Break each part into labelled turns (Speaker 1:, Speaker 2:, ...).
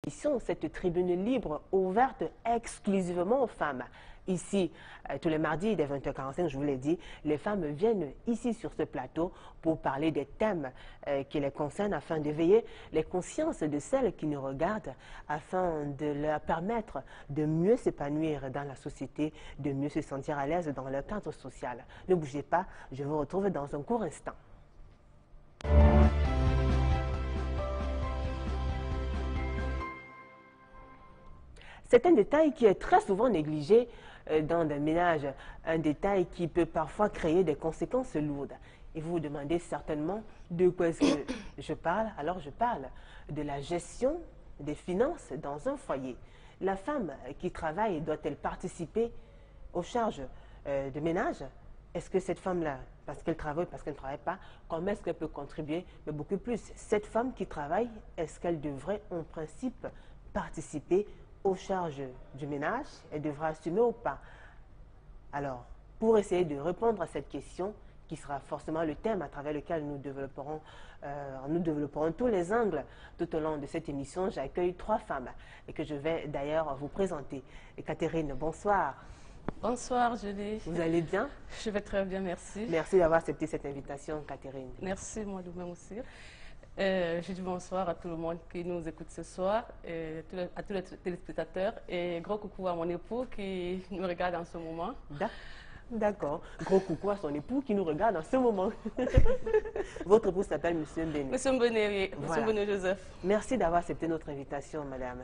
Speaker 1: Cette tribune libre ouverte exclusivement aux femmes. Ici, tous les mardis dès 20h45, je vous l'ai dit, les femmes viennent ici sur ce plateau pour parler des thèmes qui les concernent afin d'éveiller les consciences de celles qui nous regardent, afin de leur permettre de mieux s'épanouir dans la société, de mieux se sentir à l'aise dans leur cadre social. Ne bougez pas, je vous retrouve dans un court instant. C'est un détail qui est très souvent négligé dans des ménages, un détail qui peut parfois créer des conséquences lourdes. Et vous vous demandez certainement de quoi est-ce que je parle. Alors je parle de la gestion des finances dans un foyer. La femme qui travaille doit-elle participer aux charges de ménage? Est-ce que cette femme-là, parce qu'elle travaille, parce qu'elle ne travaille pas, comment est-ce qu'elle peut contribuer? Mais beaucoup plus, cette femme qui travaille, est-ce qu'elle devrait en principe participer aux charges du ménage? Elle devra assumer ou pas? Alors, pour essayer de répondre à cette question, qui sera forcément le thème à travers lequel nous développerons tous les angles tout au long de cette émission, j'accueille 3 femmes et que je vais d'ailleurs vous présenter. Et Catherine, bonsoir.
Speaker 2: Bonsoir Julie.
Speaker 1: Vous allez bien?
Speaker 2: Je vais très bien, merci.
Speaker 1: Merci d'avoir accepté cette invitation, Catherine.
Speaker 2: Merci, moi de même aussi. Je dis bonsoir à tout le monde qui nous écoute ce soir, à tous les téléspectateurs, et gros coucou à mon époux qui nous regarde en ce moment.
Speaker 1: D'accord. Gros coucou à son époux qui nous regarde en ce moment. Votre époux s'appelle Monsieur Mbene.
Speaker 2: Monsieur Mbene, oui.
Speaker 1: Voilà.
Speaker 2: Monsieur Mbene Joseph.
Speaker 1: Merci d'avoir accepté notre invitation, madame.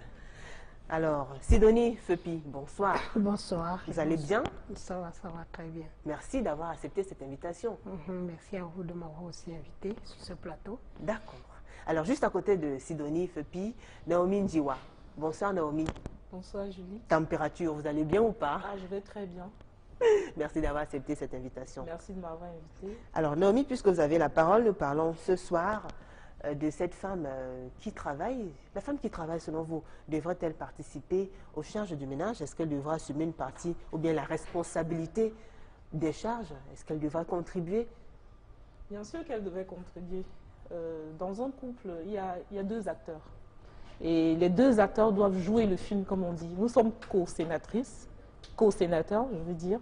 Speaker 1: Alors, Sidonie Fepi, bonsoir.
Speaker 3: Bonsoir.
Speaker 1: Vous allez bien?
Speaker 3: Ça va très bien.
Speaker 1: Merci d'avoir accepté cette invitation.
Speaker 3: Merci à vous de m'avoir aussi invité sur ce plateau.
Speaker 1: D'accord. Alors, juste à côté de Sidonie Fepi, Naomi Njiwa. Bonsoir Naomi.
Speaker 4: Bonsoir Julie.
Speaker 1: Température, vous allez bien ou pas?
Speaker 4: Ah, je vais très bien.
Speaker 1: Merci d'avoir accepté cette invitation.
Speaker 4: Merci de m'avoir invité.
Speaker 1: Alors Naomi, puisque vous avez la parole, nous parlons ce soir de cette femme qui travaille. La femme qui travaille, selon vous, devrait-elle participer aux charges du ménage? Est-ce qu'elle devra assumer une partie ou bien la responsabilité des charges? Est-ce qu'elle devra contribuer?
Speaker 4: Bien sûr qu'elle devait contribuer. Dans un couple, il y a 2 acteurs. Et les 2 acteurs doivent jouer le film, comme on dit. Nous sommes co-sénatrices, co-sénateurs, je veux dire.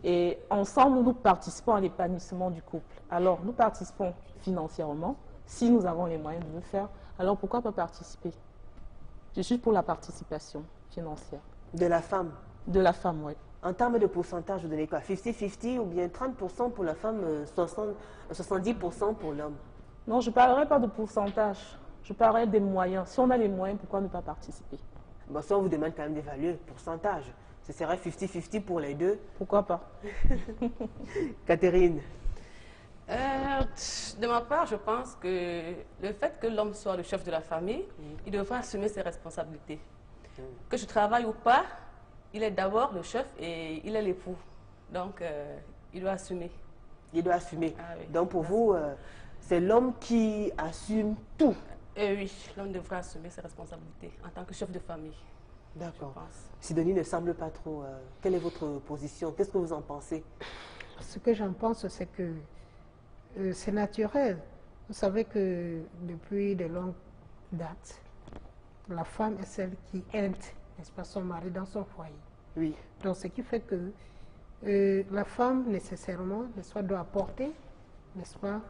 Speaker 4: Et ensemble, nous participons à l'épanouissement du couple. Alors, nous participons financièrement. Si nous avons les moyens de le faire, alors pourquoi pas participer? Je suis pour la participation financière.
Speaker 1: De la femme?
Speaker 4: De la femme, oui.
Speaker 1: En termes de pourcentage, vous donnez quoi? 50-50 ou bien 30% pour la femme, 70% pour l'homme?
Speaker 4: Non, je ne parlerai pas de pourcentage. Je parlerai des moyens. Si on a les moyens, pourquoi ne pas participer?
Speaker 1: Bon, ça, on vous demande quand même d'évaluer le pourcentage. Ce serait 50-50 pour les 2?
Speaker 4: Pourquoi pas?
Speaker 1: Catherine?
Speaker 2: De ma part, je pense que le fait que l'homme soit le chef de la famille, il devra assumer ses responsabilités. Que je travaille ou pas, il est d'abord le chef et il est l'époux. Donc, il doit assumer.
Speaker 1: Il doit assumer.
Speaker 2: Ah, oui.
Speaker 1: Donc, pour vous, c'est l'homme qui assume tout?
Speaker 2: Oui, l'homme devra assumer ses responsabilités en tant que chef de famille.
Speaker 1: D'accord.
Speaker 2: Je pense.
Speaker 1: Sidonie ne semble pas trop. Quelle est votre position? Qu'est-ce que vous en pensez?
Speaker 3: Ce que j'en pense, c'est que c'est naturel. Vous savez que depuis de longues dates, la femme est celle qui aide, n'est-ce pas, son mari dans son foyer.
Speaker 1: Oui.
Speaker 3: Donc, ce qui fait que la femme, nécessairement, n'est-ce pas, doit apporter, n'est-ce pas,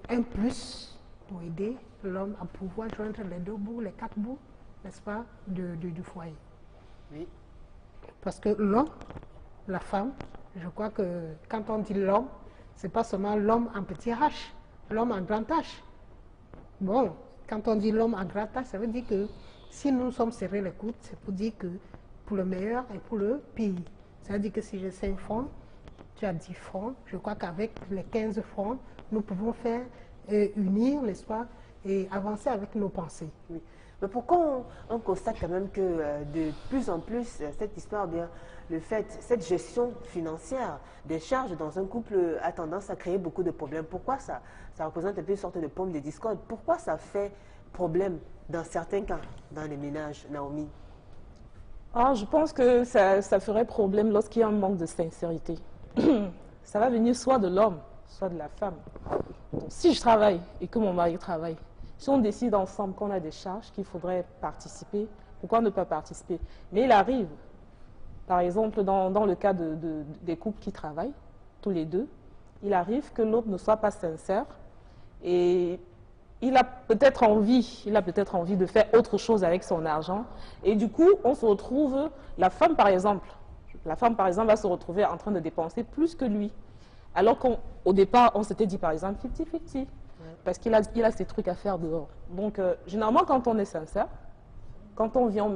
Speaker 3: un plus pour aider l'homme à pouvoir joindre les 2 bouts, les 4 bouts, n'est-ce pas, du foyer.
Speaker 1: Oui.
Speaker 3: Parce que l'homme, la femme, je crois que quand on dit l'homme, ce n'est pas seulement l'homme en petit H, l'homme en grand H. Bon, quand on dit l'homme en grand H, ça veut dire que si nous sommes serrés les coudes, c'est pour dire que pour le meilleur et pour le pire. Ça veut dire que si j'ai 5 francs, tu as 10 francs, je crois qu'avec les 15 francs, nous pouvons faire unir, n'est-ce pas, et avancer avec nos pensées.
Speaker 1: Oui. Mais pourquoi on constate quand même que de plus en plus, cette histoire, bien, cette gestion financière des charges dans un couple a tendance à créer beaucoup de problèmes? Pourquoi ça représente un peu une sorte de pomme de discorde? Pourquoi ça fait problème dans certains cas, dans les ménages, Naomi?
Speaker 4: Ah, je pense que ça ferait problème lorsqu'il y a un manque de sincérité. Ça va venir soit de l'homme, soit de la femme. Donc, si je travaille et que mon mari travaille, Si on décide ensemble qu'on a des charges, qu'il faudrait participer, pourquoi ne pas participer? Mais il arrive, par exemple, dans le cas des couples qui travaillent, tous les deux, il arrive que l'autre ne soit pas sincère et il a peut-être envie de faire autre chose avec son argent. Et du coup, on se retrouve, la femme par exemple va se retrouver en train de dépenser plus que lui. Alors qu'au départ, on s'était dit par exemple 50-50, parce qu'il a ses trucs à faire dehors. Donc, généralement, quand on est sincère, quand on vient,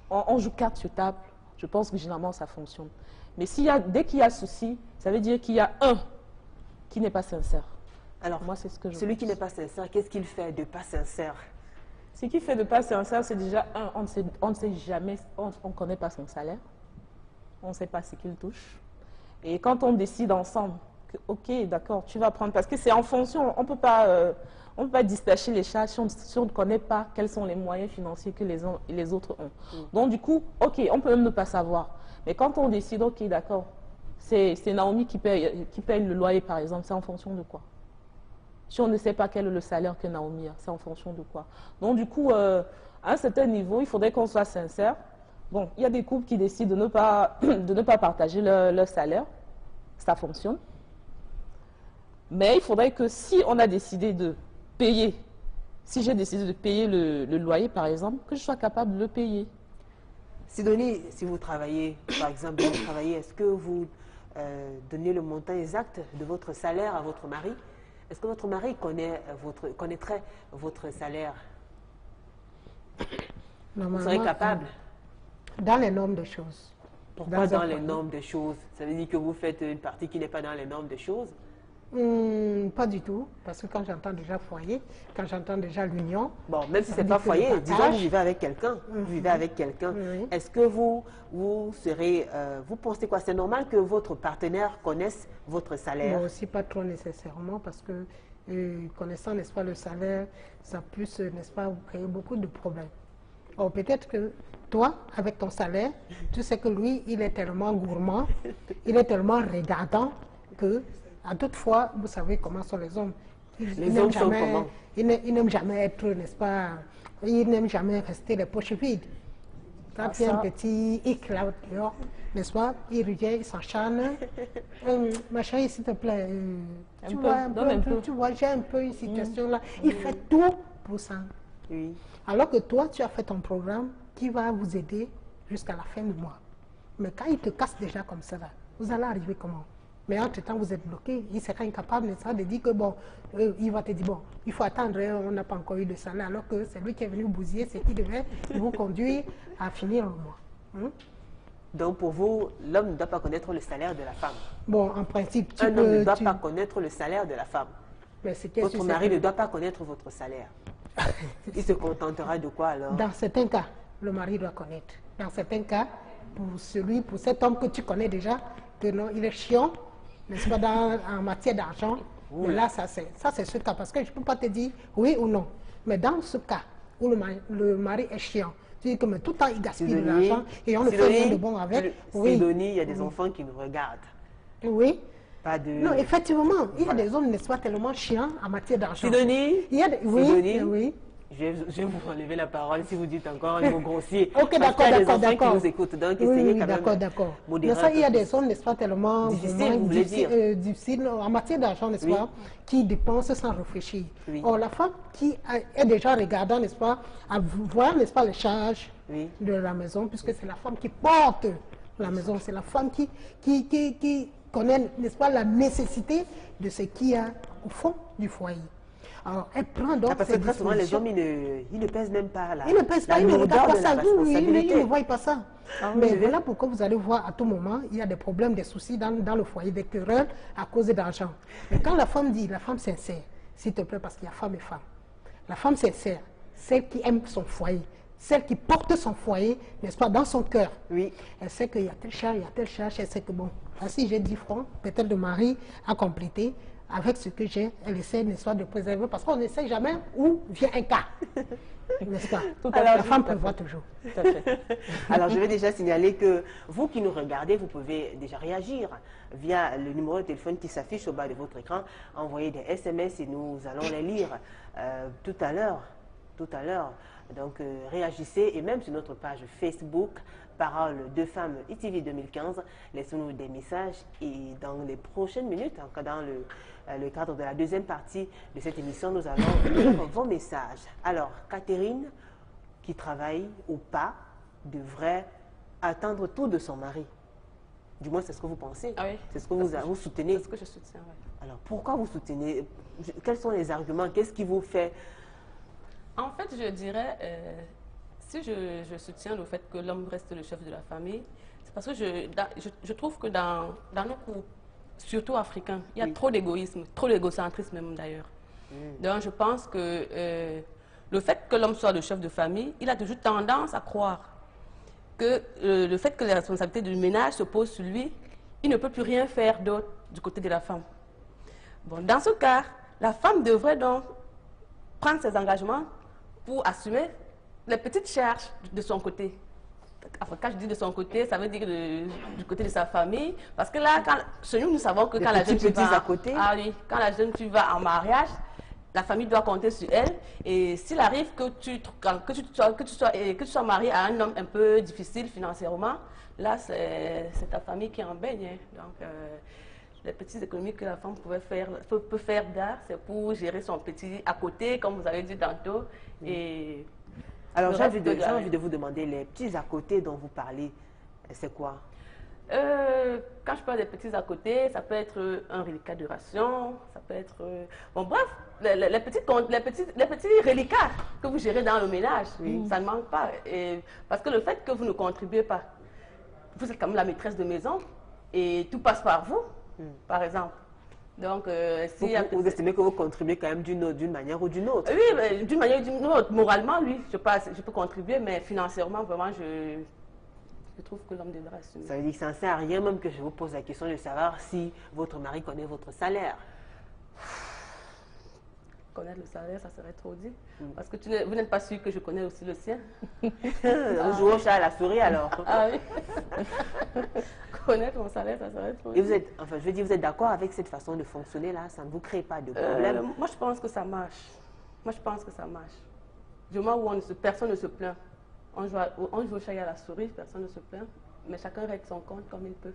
Speaker 4: on joue carte sur table, je pense que généralement ça fonctionne. Mais dès qu'il y a souci, ça veut dire qu'il y a un qui n'est pas sincère.
Speaker 1: Alors,
Speaker 4: moi, c'est ce que je
Speaker 1: celui
Speaker 4: pense.
Speaker 1: qui n'est pas sincère, qu'est-ce qu'il fait de pas sincère?
Speaker 4: Ce qui fait de pas sincère, c'est déjà, on ne sait jamais, on ne connaît pas son salaire, on ne sait pas ce qu'il touche. Et quand on décide ensemble, que, ok, d'accord, tu vas prendre, parce que c'est en fonction, on ne peut pas dispatcher les charges si on ne connaît pas quels sont les moyens financiers que les uns et les autres ont. Donc du coup, ok, on peut même ne pas savoir. Mais quand on décide, ok, d'accord, c'est Naomi qui paye le loyer par exemple, c'est en fonction de quoi? Si on ne sait pas quel est le salaire que Naomi a, c'est en fonction de quoi? Donc du coup, à un certain niveau, il faudrait qu'on soit sincère. Bon, il y a des couples qui décident de ne pas partager leur salaire, ça fonctionne. Mais il faudrait que si on a décidé de payer, si j'ai décidé de payer le loyer par exemple, que je sois capable de le payer.
Speaker 1: Sidonie, si vous travaillez, par exemple, est-ce que vous donnez le montant exact de votre salaire à votre mari? Est-ce que votre mari connaîtrait votre salaire? Vous serez capable?
Speaker 3: Dans les normes des choses.
Speaker 1: Pourquoi dans les normes des choses? Ça veut dire que vous faites une partie qui n'est pas dans les normes des choses?
Speaker 3: Pas du tout, parce que quand j'entends déjà foyer, quand j'entends déjà l'union...
Speaker 1: Bon, même si ce n'est pas foyer, disons que vous vivez avec quelqu'un. Vous vivez avec quelqu'un. Est-ce que vous pensez quoi? C'est normal que votre partenaire connaisse votre salaire?
Speaker 3: Moi aussi, pas trop nécessairement, parce que connaissant, n'est-ce pas, le salaire, ça peut, n'est-ce pas, créer beaucoup de problèmes. Or, peut-être que toi, avec ton salaire, tu sais que lui, il est tellement gourmand, il est tellement regardant que... À d'autres fois, vous savez comment sont les hommes.
Speaker 1: Les hommes sont comment?
Speaker 3: Ils n'aiment jamais être, n'est-ce pas, ils n'aiment jamais rester les poches vides. Quand il y a un petit hic là, n'est-ce pas, il revient, il s'enchaîne. Ma chérie, s'il te plaît, tu vois, j'ai un peu une situation là. Il fait tout pour ça.
Speaker 1: Oui.
Speaker 3: Alors que toi, tu as fait ton programme qui va vous aider jusqu'à la fin du mois. Mais quand il te casse déjà comme ça, là, vous allez arriver comment? Mais entre-temps, vous êtes bloqué. Il sera incapable de dire que, bon, il va te dire, bon, il faut attendre, on n'a pas encore eu de salaire, alors que c'est lui qui est venu bousiller, c'est qui devait vous conduire à finir le mois.
Speaker 1: Donc, pour vous, l'homme ne doit pas connaître le salaire de la femme?
Speaker 3: Bon, en principe,
Speaker 1: un homme ne doit pas connaître le salaire de la femme.
Speaker 3: Mais
Speaker 1: votre mari ne doit pas connaître votre salaire. Il se contentera de quoi alors? Dans
Speaker 3: certains cas, le mari doit connaître. Dans certains cas, pour cet homme que tu connais déjà, que non, il est chiant, n'est-ce pas, en matière d'argent. Mais là, ça c'est ce cas, parce que je ne peux pas te dire oui ou non. Mais dans ce cas où le mari est chiant, tu dis que mais tout le temps il gaspille de l'argent et on ne fait rien de bon avec.
Speaker 1: Sidonie, il y a des enfants qui nous regardent.
Speaker 3: Oui.
Speaker 1: Pas de...
Speaker 3: Non, effectivement, il y a des hommes, n'est-ce pas, tellement chiants en matière d'argent.
Speaker 1: Sidonie,
Speaker 3: oui.
Speaker 1: Je vais vous enlever la parole si vous dites encore un mot grossier.
Speaker 3: Ok, d'accord, d'accord.
Speaker 1: Il y a des enfants qui nous écoutent, donc essayez quand même.
Speaker 3: D'accord. Mais ça, il y a des hommes, n'est-ce pas, tellement difficiles en matière d'argent, n'est-ce pas, qui dépensent sans réfléchir. Or, la femme qui est déjà regardant, n'est-ce pas, à voir, n'est-ce pas, les charges de la maison, puisque c'est la femme qui porte la maison, c'est la femme qui connaît, n'est-ce pas, la nécessité de ce qu'il y a au fond du foyer. Alors, elle prend donc
Speaker 1: parce que très souvent, les hommes, ils ne pèsent même pas la
Speaker 3: Ils ne pèsent pas, ils ne regardent pas ça, ils ne voient pas ça. Mais voilà pourquoi vous allez voir à tout moment, il y a des problèmes, des soucis dans le foyer, des querelles à cause d'argent. Mais quand la femme dit, la femme sincère, s'il te plaît, parce qu'il y a femme et femme, la femme sincère, celle qui aime son foyer, celle qui porte son foyer, n'est-ce pas, dans son cœur. Oui. Elle sait qu'il y a telle charge, elle sait que bon, si j'ai 10 francs, peut-être le mari a complété. Avec ce que j'ai, elle essaie, n'est-ce pas, de préserver, parce qu'on ne sait jamais où vient un cas. N'est-ce pas?
Speaker 4: Alors,
Speaker 3: La femme prévoit toujours.
Speaker 4: Tout à fait.
Speaker 1: Alors, je vais déjà signaler que vous qui nous regardez, vous pouvez déjà réagir via le numéro de téléphone qui s'affiche au bas de votre écran. Envoyez des SMS et nous allons les lire tout à l'heure. Donc, réagissez et même sur notre page Facebook, Parole de femmes ITV 2015, laissez-nous des messages et dans les prochaines minutes, dans le cadre de la deuxième partie de cette émission, nous allons lire vos messages. Alors, Catherine, qui travaille ou pas, devrait attendre tout de son mari. Du moins, c'est ce que vous pensez.
Speaker 2: Ah oui.
Speaker 1: C'est ce que vous soutenez.
Speaker 2: C'est ce que je soutiens, oui.
Speaker 1: Alors, pourquoi vous soutenez? Quels sont les arguments? Qu'est-ce qui vous fait?
Speaker 2: En fait, je dirais, si je soutiens le fait que l'homme reste le chef de la famille, c'est parce que je trouve que dans nos couples, surtout africains, il y a trop d'égoïsme, trop d'égocentrisme même d'ailleurs. Donc je pense que le fait que l'homme soit le chef de famille, il a toujours tendance à croire que le fait que les responsabilités du ménage se posent sur lui, il ne peut plus rien faire d'autre du côté de la femme. Bon, dans ce cas, la femme devrait donc prendre ses engagements pour assumer les petites charges de son côté. Enfin, quand je dis de son côté, ça veut dire du côté de sa famille. Parce que là, chez nous, nous savons que quand la jeune fille va, ah oui, quand la jeune fille va en mariage, la famille doit compter sur elle. Et s'il arrive que tu sois marié à un homme un peu difficile financièrement, là, c'est ta famille qui en baigne. Hein. Donc, les petites économies que la femme peut faire d'art, c'est pour gérer son petit à côté, comme vous avez dit tantôt. Et
Speaker 1: alors, j'ai envie de vous demander, les petits à côté dont vous parlez, c'est quoi?
Speaker 2: Quand je parle des petits à côté, ça peut être un reliquat de ration, ça peut être... bon, bref, les petits reliquats que vous gérez dans le ménage, ça ne manque pas. Parce que le fait que vous ne contribuez pas, vous êtes quand même la maîtresse de maison et tout passe par vous, par exemple. Donc,
Speaker 1: vous estimez que vous contribuez quand même d'une manière ou d'une autre?
Speaker 2: Oui, d'une manière ou d'une autre. Moralement, lui, je peux contribuer, mais financièrement, vraiment, je trouve que l'homme devrait assumer.
Speaker 1: Ça veut dire que ça ne sert à rien même que je vous pose la question de savoir si votre mari connaît votre salaire.
Speaker 2: Connaître le salaire, ça serait trop dit. Parce que vous n'êtes pas sûr que je connais aussi le sien.
Speaker 1: On joue au chat à la souris alors.
Speaker 2: Ah oui. Connaître mon salaire, ça serait trop dit.
Speaker 1: Et vous êtes d'accord avec cette façon de fonctionner là? Ça ne vous crée pas de problème?
Speaker 2: Moi, je pense que ça marche. Du moment où personne ne se plaint. On joue au chat et à la souris, personne ne se plaint. Mais chacun règle son compte comme il peut.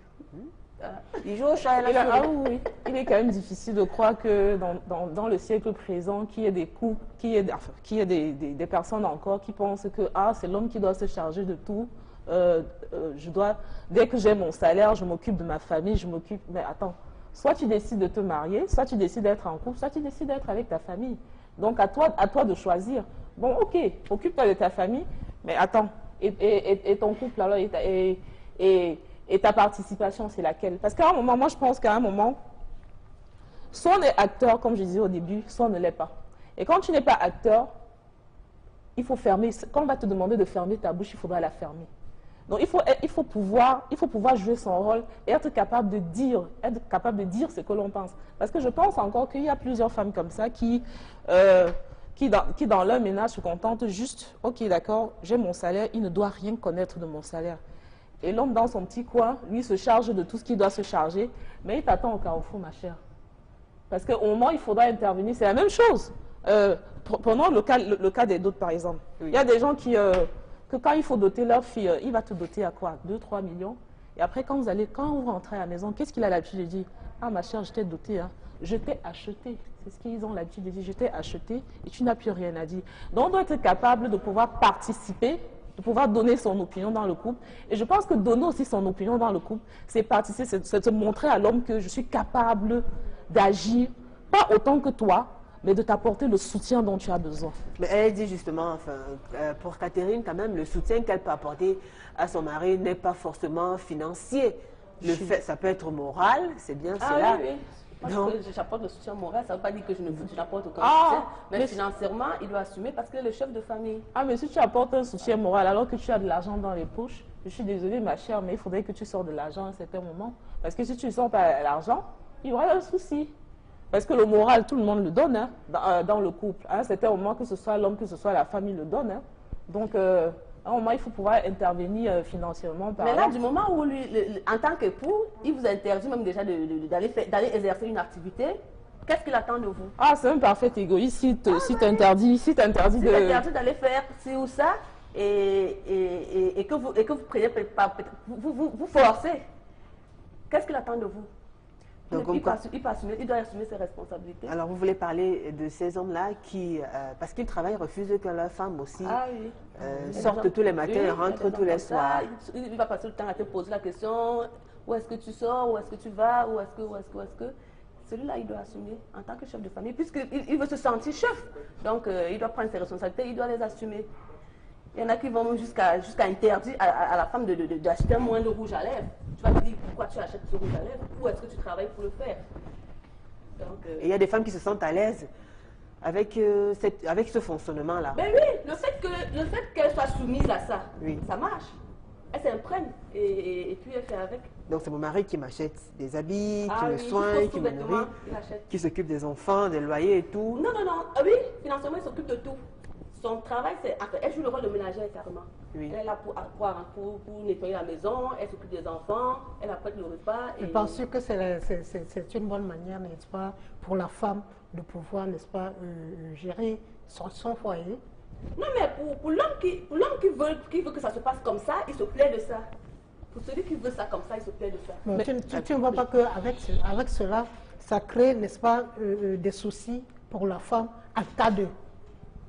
Speaker 1: Il joue au chat et à la souris.
Speaker 4: Ah oui, il est quand même difficile de croire que dans le siècle présent, qu'il y ait des couples, qu'il y ait des personnes encore qui pensent que c'est l'homme qui doit se charger de tout. Dès que j'ai mon salaire, je m'occupe de ma famille, Mais attends, soit tu décides de te marier, soit tu décides d'être en couple, soit tu décides d'être avec ta famille. Donc à toi de choisir. Bon, ok, occupe-toi de ta famille, mais attends, et ton couple alors, et ta participation, c'est laquelle? Parce qu'à un moment, moi je pense qu'à un moment, soit on est acteur, comme je disais au début, soit on ne l'est pas. Et quand tu n'es pas acteur, il faut fermer. Quand on va te demander de fermer ta bouche, il faudra la fermer. Donc il faut pouvoir jouer son rôle et être capable de dire ce que l'on pense. Parce que je pense encore qu'il y a plusieurs femmes comme ça qui dans leur ménage se contentent juste, ok d'accord, j'ai mon salaire, il ne doit rien connaître de mon salaire. Et l'homme dans son petit coin, lui se charge de tout ce qu'il doit se charger, mais il t'attend au carrefour, ma chère. Parce qu'au moment où il faudra intervenir, c'est la même chose. Prenons le cas des dots, par exemple. Oui. Il y a des gens que quand il faut doter leur fille, il va te doter à quoi? 2-3 millions. Et après, quand vous rentrez à la maison, qu'est-ce qu'il a l'habitude de dire? Ah, ma chère, je t'ai doté, hein. Je t'ai acheté. C'est ce qu'ils ont l'habitude de dire. Je t'ai acheté et tu n'as plus rien à dire. Donc, on doit être capable de pouvoir participer, de pouvoir donner son opinion dans le couple. Et je pense que donner aussi son opinion dans le couple, c'est participer, c'est se montrer à l'homme que je suis capable d'agir, pas autant que toi, mais de t'apporter le soutien dont tu as besoin.
Speaker 1: Mais elle dit justement, pour Catherine, quand même, le soutien qu'elle peut apporter à son mari n'est pas forcément financier. Ça peut être moral, c'est bien cela.
Speaker 2: Oui, oui. Moi, j'apporte le soutien moral, ça ne veut pas dire que je n'apporte aucun soutien, mais financièrement, il doit assumer parce qu'il est le chef de famille. Ah,
Speaker 4: mais si tu apportes un soutien moral alors que tu as de l'argent dans les poches, je suis désolée, ma chère, mais il faudrait que tu sors de l'argent à un certain moment. Parce que si tu ne sors pas l'argent, il y aura un souci. Parce que le moral, tout le monde le donne hein, dans le couple. À un certain moment, que ce soit l'homme, que ce soit la famille, le donne. Hein. Donc, à un moment, il faut pouvoir intervenir financièrement.
Speaker 2: Mais là, du moment où, en tant qu'époux, il vous interdit même déjà d'aller exercer une activité, qu'est-ce qu'il attend de vous?
Speaker 4: Ah, c'est un parfait égoïste si t'interdis
Speaker 2: d'aller faire ci ou ça et que vous preniez, vous forcez. Qu'est-ce qu'il attend de vous?
Speaker 1: Donc,
Speaker 2: il doit assumer ses responsabilités.
Speaker 1: Alors, vous voulez parler de ces hommes-là qui, parce qu'ils travaillent, refusent que leurs femmes aussi sortent tous les matins et rentrent tous les soirs.
Speaker 2: Il va passer le temps à te poser la question, où est-ce que tu sors, où est-ce que tu vas, où est-ce que... Celui-là, il doit assumer en tant que chef de famille, puisqu'il veut se sentir chef. Donc, il doit prendre ses responsabilités, il doit les assumer. Il y en a qui vont jusqu'à interdire à la femme d'acheter un moins de rouge à lèvres. Tu vas te dire pourquoi tu achètes ce rouge à lèvres, ou est-ce que tu travailles pour le faire? Donc,
Speaker 1: et il y a des femmes qui se sentent à l'aise avec ce fonctionnement-là.
Speaker 2: Ben oui, le fait qu'elle soit soumise à ça,
Speaker 1: oui.
Speaker 2: Ça marche. Elle s'imprègne et puis elle fait avec.
Speaker 1: Donc c'est mon mari qui m'achète des habits, qui me
Speaker 2: oui,
Speaker 1: soigne, qui me nourrit, qui s'occupe des enfants, des loyers et tout.
Speaker 2: Non. Ah oui, financièrement, il s'occupe de tout. Son travail, c'est... Elle joue le rôle de ménagère carrément. Oui. Elle est là pour nettoyer la maison, elle s'occupe des enfants, elle apprête le repas.
Speaker 3: Je pense que c'est une bonne manière, n'est-ce pas, pour la femme de pouvoir, n'est-ce pas, gérer son foyer.
Speaker 2: Non, mais pour l'homme qui veut que ça se passe comme ça, il se plaît de ça. Pour celui qui veut ça comme ça, il se plaît de ça.
Speaker 3: Mais tu ne vois pas qu'avec cela, ça crée, n'est-ce pas, des soucis pour la femme en cas de...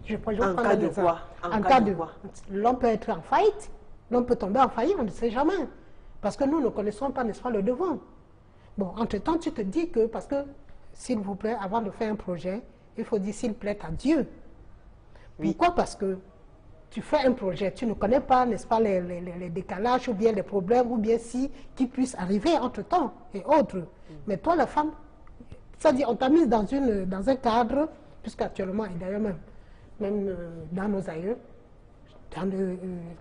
Speaker 1: En cas de quoi?
Speaker 3: En cas de quoi? L'homme peut être en faillite, l'homme peut tomber en faillite, on ne sait jamais. Parce que nous ne connaissons pas, n'est-ce pas, le devant. Bon, entre-temps, tu te dis que, parce que, s'il vous plaît, avant de faire un projet, il faut dire s'il plaît à Dieu. Oui. Pourquoi? Parce que tu fais un projet, tu ne connais pas, n'est-ce pas, les décalages ou bien les problèmes ou bien qui puissent arriver entre-temps et autres. Mais toi, la femme, c'est-à-dire on t'a mise dans un cadre, puisqu'actuellement, et d'ailleurs même dans nos aïeux,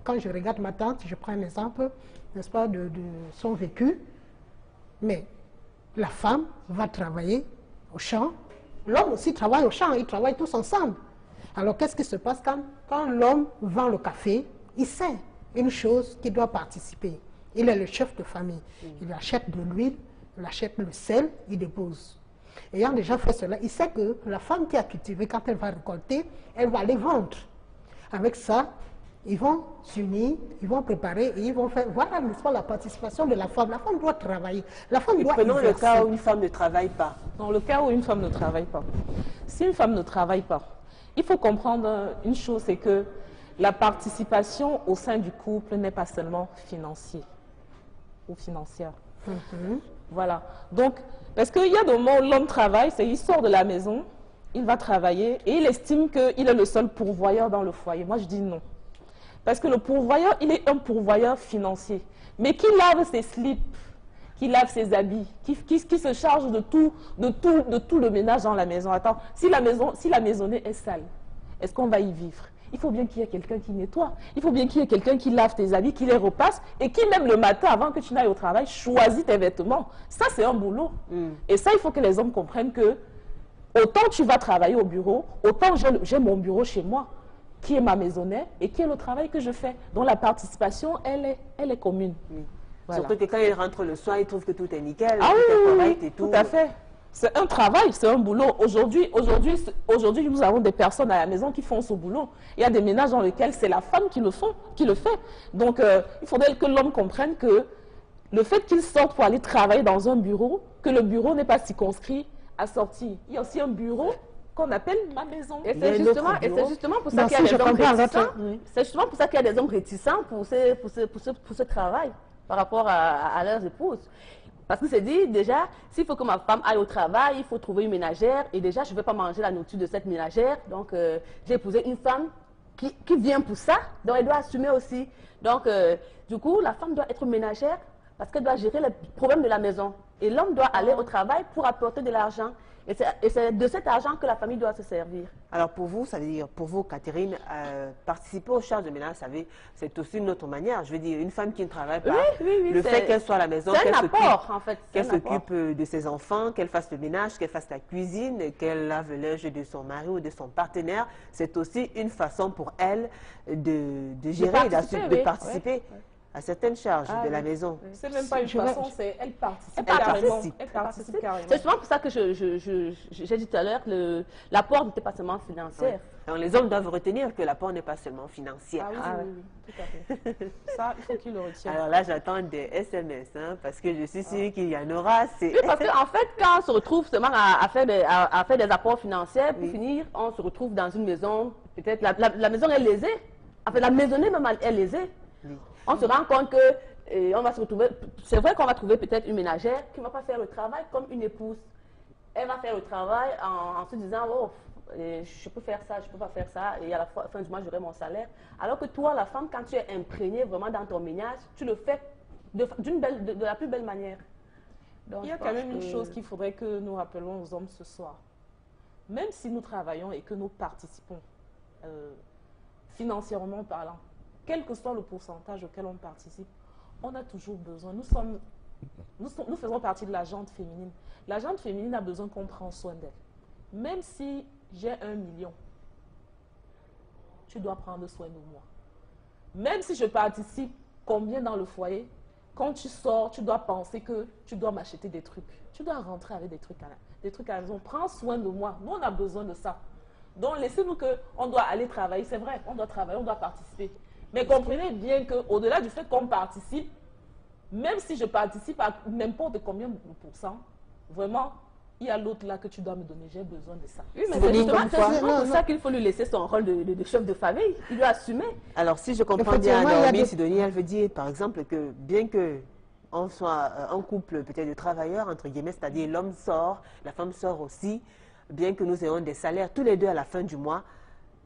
Speaker 3: quand je regarde ma tante, je prends un exemple, n'est-ce pas, de son vécu, mais la femme va travailler au champ, l'homme aussi travaille au champ, ils travaillent tous ensemble. Alors qu'est-ce qui se passe quand l'homme vend le café? Il sait une chose qui doit participer. Il est le chef de famille. Il achète de l'huile, il achète le sel, il dépose. Ayant déjà fait cela, il sait que la femme qui a cultivé, quand elle va récolter, elle va les vendre. Avec ça, ils vont s'unir, ils vont préparer et ils vont faire... Voilà, n'est-ce pas, la participation de la femme. La femme doit travailler. La femme doit
Speaker 1: prenons le cas où une femme ne travaille pas.
Speaker 4: Dans le cas où une femme ne travaille pas. Si une femme ne travaille pas, il faut comprendre une chose, c'est que la participation au sein du couple n'est pas seulement financière ou financière. Voilà. Donc, parce qu'il y a des moments où l'homme travaille, il sort de la maison, il va travailler et il estime qu'il est le seul pourvoyeur dans le foyer. Moi, je dis non. Parce que le pourvoyeur, il est un pourvoyeur financier. Mais qui lave ses slips, qui lave ses habits, qui se charge de tout le ménage dans la maison. Attends, si la maisonnée est sale, est-ce qu'on va y vivre? Il faut bien qu'il y ait quelqu'un qui nettoie. Il faut bien qu'il y ait quelqu'un qui lave tes habits, qui les repasse et qui, même le matin, avant que tu n'ailles au travail, choisit tes vêtements. Ça, c'est un boulot. Et ça, il faut que les hommes comprennent que autant tu vas travailler au bureau, autant j'ai mon bureau chez moi, qui est ma maisonnée et qui est le travail que je fais. Donc la participation, elle est commune.
Speaker 1: Voilà. Surtout que quand il rentre le soir, il trouve que tout est nickel,
Speaker 4: tout
Speaker 1: est correct et tout.
Speaker 4: Tout à fait. C'est un travail, c'est un boulot. Aujourd'hui, nous avons des personnes à la maison qui font ce boulot. Il y a des ménages dans lesquels c'est la femme qui le fait. Donc, il faudrait que l'homme comprenne que le fait qu'il sorte pour aller travailler dans un bureau, que le bureau n'est pas circonscrit à sortir. Il y a aussi un bureau qu'on appelle ma maison.
Speaker 2: Et c'est justement pour ça qu'il y a des hommes réticents. C'est justement pour ça qu'il y a des hommes réticents pour ce travail par rapport à leurs épouses. Parce que c'est dit, déjà, s'il faut que ma femme aille au travail, il faut trouver une ménagère. Et déjà, je ne vais pas manger la nourriture de cette ménagère. Donc, j'ai épousé une femme qui vient pour ça. Donc, elle doit assumer aussi. Donc, du coup, la femme doit être ménagère parce qu'elle doit gérer les problèmes de la maison. Et l'homme doit aller au travail pour apporter de l'argent. Et c'est de cet argent que la famille doit se servir.
Speaker 1: Alors pour vous, ça veut dire, pour vous, Catherine, participer aux charges de ménage, c'est aussi une autre manière. Je veux dire, une femme qui ne travaille pas, le fait qu'elle soit à la maison,
Speaker 2: c'est un apport, en fait.
Speaker 1: Qu'elle s'occupe de ses enfants, qu'elle fasse le ménage, qu'elle fasse la cuisine, qu'elle lave le linge de son mari ou de son partenaire, c'est aussi une façon pour elle de gérer, de participer à certaines charges de la maison.
Speaker 4: C'est même pas une façon, c'est elle participe carrément.
Speaker 2: C'est souvent pour ça que j'ai dit tout à l'heure que l'apport n'était pas seulement financier.
Speaker 1: Ouais. Alors, les hommes doivent retenir que l'apport n'est pas seulement financier.
Speaker 4: Oui, tout à fait. Ça, il faut qu'ils le retiennent.
Speaker 1: Alors là, j'attends des SMS, hein, parce que je suis sûre qu'il y en aura.
Speaker 2: Oui, parce qu'en fait, quand on se retrouve seulement à faire des apports financiers, pour finir, on se retrouve dans une maison, peut-être la maison est lésée. En fait, la maisonnée même est lésée. Oui. On se rend compte que on va se retrouver. C'est vrai qu'on va trouver peut-être une ménagère qui ne va pas faire le travail comme une épouse. Elle va faire le travail en se disant oh, je peux faire ça, je peux pas faire ça, et à la fin du mois j'aurai mon salaire. Alors que toi, la femme, quand tu es imprégnée vraiment dans ton ménage, tu le fais de la plus belle manière. Donc,
Speaker 4: il y a quand même une chose qu'il faudrait que nous rappelons aux hommes ce soir. Même si nous travaillons et que nous participons financièrement parlant, quel que soit le pourcentage auquel on participe, on a toujours besoin. Nous faisons partie de la gente féminine. La gente féminine a besoin qu'on prenne soin d'elle. Même si j'ai 1 million, tu dois prendre soin de moi. Même si je participe combien dans le foyer, quand tu sors, tu dois penser que tu dois m'acheter des trucs. Tu dois rentrer avec des trucs à la maison. Prends soin de moi. Nous, on a besoin de ça. Donc, laissez-nous qu'on doit aller travailler. C'est vrai, on doit travailler, on doit participer. Mais comprenez bien qu'au-delà du fait qu'on participe, même si je participe à n'importe combien de pourcents, vraiment, il y a l'autre là que tu dois me donner, j'ai besoin de ça.
Speaker 2: Oui, mais c'est justement pour ça qu'il faut lui laisser son rôle de chef de famille. Il doit assumer.
Speaker 1: Alors, si je comprends bien, Naomi Sidonie, elle veut dire, par exemple, que bien que on soit un couple peut-être de travailleurs, entre guillemets, c'est-à-dire l'homme sort, la femme sort aussi, bien que nous ayons des salaires tous les deux à la fin du mois,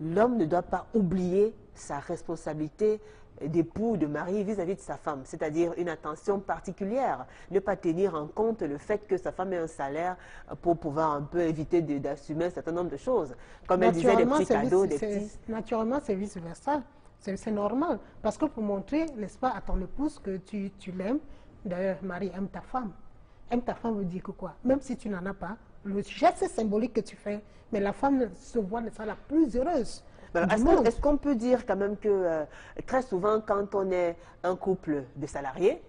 Speaker 1: l'homme ne doit pas oublier sa responsabilité d'époux, de mari vis-à-vis de sa femme, c'est-à-dire une attention particulière, ne pas tenir en compte le fait que sa femme ait un salaire pour pouvoir un peu éviter d'assumer un certain nombre de choses. Comme elle disait, des petits cadeaux, des petits...
Speaker 3: Naturellement, c'est vice-versa. C'est normal. Parce que pour montrer, n'est-ce pas, à ton épouse que tu l'aimes, d'ailleurs, Marie aime ta femme. Aime ta femme veut dire que quoi? Même si tu n'en as pas, le geste symbolique que tu fais, mais la femme se voit la plus heureuse.
Speaker 1: Est-ce qu'on peut dire quand même que très souvent, quand on est un couple de salariés,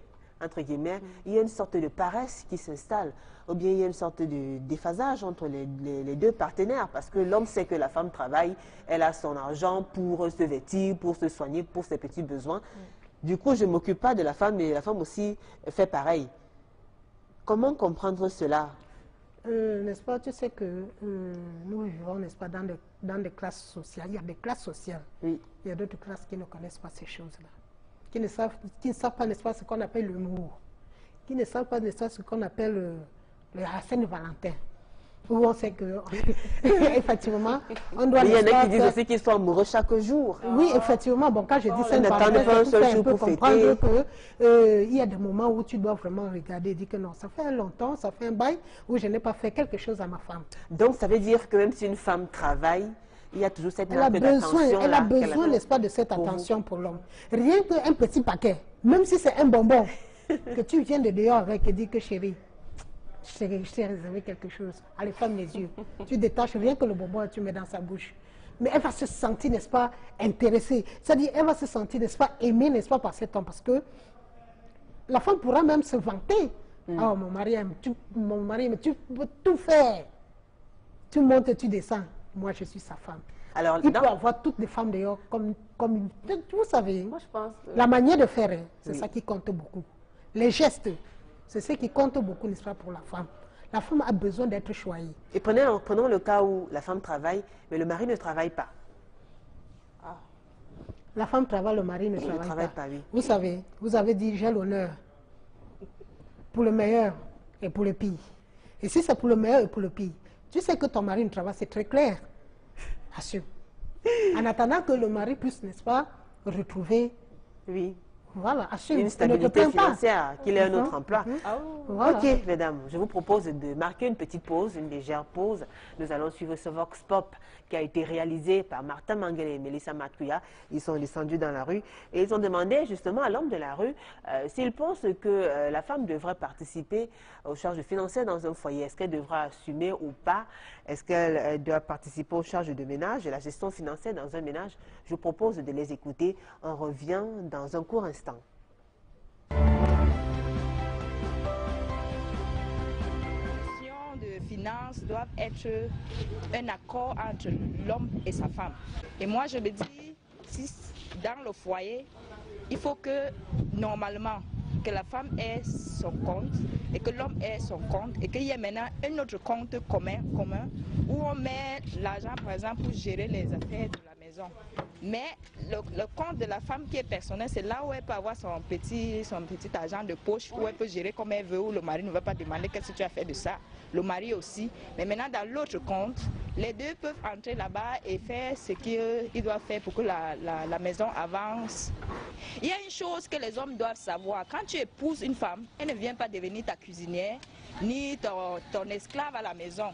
Speaker 1: entre guillemets, il y a une sorte de paresse qui s'installe, ou bien il y a une sorte de déphasage entre les deux partenaires, parce que l'homme sait que la femme travaille, elle a son argent pour se vêtir, pour se soigner, pour ses petits besoins. Du coup, je ne m'occupe pas de la femme, mais la femme aussi fait pareil. Comment comprendre cela?
Speaker 3: N'est-ce pas, tu sais que nous vivons, n'est-ce pas, dans des classes sociales. Il y a des classes sociales. Oui. Il y a d'autres classes qui ne connaissent pas ces choses-là. Qui ne savent pas, n'est-ce pas, ce qu'on appelle l'humour. Qui ne savent pas, n'est-ce pas, ce qu'on appelle le Saint-Valentin. Où on sait que, effectivement, on doit...
Speaker 1: Il y en a qui disent aussi qu'ils sont amoureux chaque jour.
Speaker 3: Oui, effectivement. Bon, quand je dis Saint-Valentin, c'est un peu comprendre qu'il y a des moments où tu dois vraiment regarder et dire que non, ça fait longtemps, ça fait un bail où je n'ai pas fait quelque chose à ma femme.
Speaker 1: Donc, ça veut dire que même si une femme travaille, il y a toujours cette marque d'attention.
Speaker 3: Elle a besoin, n'est-ce pas, de cette attention pour l'homme. Rien qu'un petit paquet, même si c'est un bonbon, que tu viens de dehors avec et dis que chérie, je t'ai réservé quelque chose. Allez, ferme les yeux. Tu détaches rien que le bonbon et tu mets dans sa bouche. Mais elle va se sentir, n'est-ce pas, intéressée. C'est-à-dire, elle va se sentir, n'est-ce pas, aimée, n'est-ce pas, par cet homme. Parce que la femme pourra même se vanter. Oh, mon mari aime, mais tu peux tout faire. Tu montes et tu descends. Moi, je suis sa femme. Alors, il peut avoir toutes les femmes d'ailleurs comme vous savez. Moi, je pense. La manière de faire, c'est ça qui compte beaucoup. Les gestes. C'est ce qui compte beaucoup, n'est-ce pas, pour la femme. La femme a besoin d'être choyée.
Speaker 1: Et prenons le cas où la femme travaille, mais le mari ne travaille pas.
Speaker 3: Ah. La femme travaille, le mari ne travaille pas. Oui. Vous savez, vous avez dit, j'ai l'honneur pour le meilleur et pour le pire. Et si c'est pour le meilleur et pour le pire, tu sais que ton mari ne travaille, c'est très clair. Assure. En attendant que le mari puisse, n'est-ce pas, retrouver...
Speaker 1: Oui.
Speaker 3: Voilà, assume.
Speaker 1: Une
Speaker 3: Ne te
Speaker 1: stabilité
Speaker 3: plains pas.
Speaker 1: financière, qu'il ait un autre emploi.
Speaker 3: Voilà.
Speaker 1: Ok, mesdames, je vous propose de marquer une petite pause, une légère pause. Nous allons suivre ce Vox Pop qui a été réalisé par Martin Mangele et Melissa Matuya. Ils sont descendus dans la rue et ils ont demandé justement à l'homme de la rue s'il pense que la femme devrait participer aux charges financières dans un foyer. Est-ce qu'elle devra assumer ou pas? Est-ce qu'elle doit participer aux charges de ménage et la gestion financière dans un ménage? Je vous propose de les écouter. On revient dans un court instant.
Speaker 5: De finances doivent être un accord entre l'homme et sa femme. Et moi, je me dis, si dans le foyer, il faut que, normalement, que la femme ait son compte et que l'homme ait son compte et qu'il y ait maintenant un autre compte commun où on met l'argent, par exemple, pour gérer les affaires de la maison. Mais le compte de la femme qui est personnel, c'est là où elle peut avoir son petit argent de poche, où elle peut gérer comme elle veut, où le mari ne va pas demander qu'est-ce que tu as fait de ça. Le mari aussi. Mais maintenant, dans l'autre compte, les deux peuvent entrer là-bas et faire ce qu'ils doivent faire pour que la maison avance. Il y a une chose que les hommes doivent savoir. Quand tu épouses une femme, elle ne vient pas devenir ta cuisinière, ni ton esclave à la maison.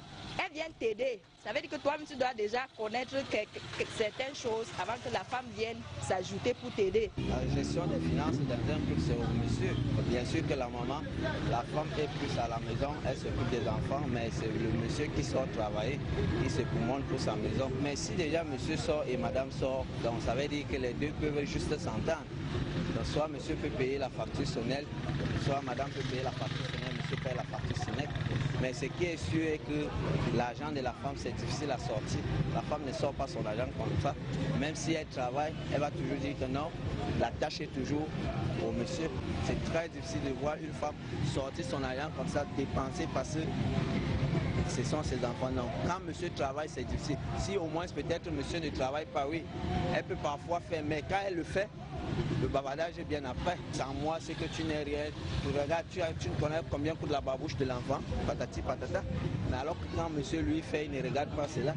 Speaker 5: Elle vient t'aider. Ça veut dire que toi-même, tu dois déjà connaître certaines choses avant que la femme vienne s'ajouter pour t'aider.
Speaker 6: La gestion des finances dans un couple, c'est au monsieur. Bien sûr que la maman, la femme est plus à la maison, elle s'occupe des enfants, mais c'est le monsieur qui sort travailler, qui se commande pour sa maison. Mais si déjà monsieur sort et madame sort, donc ça veut dire que les deux peuvent juste s'entendre. Donc soit monsieur peut payer la facture sonnelle, soit madame peut payer la facture sonnelle, monsieur paye la facture sonnelle. Mais ce qui est sûr est que l'argent de la femme, c'est difficile à sortir. La femme ne sort pas son argent comme ça. Même si elle travaille, elle va toujours dire que non, la tâche est toujours au monsieur. C'est très difficile de voir une femme sortir son argent comme ça, dépenser parce que ce sont ses enfants. Non. Quand monsieur travaille, c'est difficile. Si au moins peut-être monsieur ne travaille pas, oui, elle peut parfois faire. Mais quand elle le fait, le bavardage est bien après. Sans moi, c'est que tu n'es rien. Tu regardes, tu ne connais combien coûte la babouche de l'enfant, patati patata. Mais alors que quand monsieur lui fait, il ne regarde pas cela.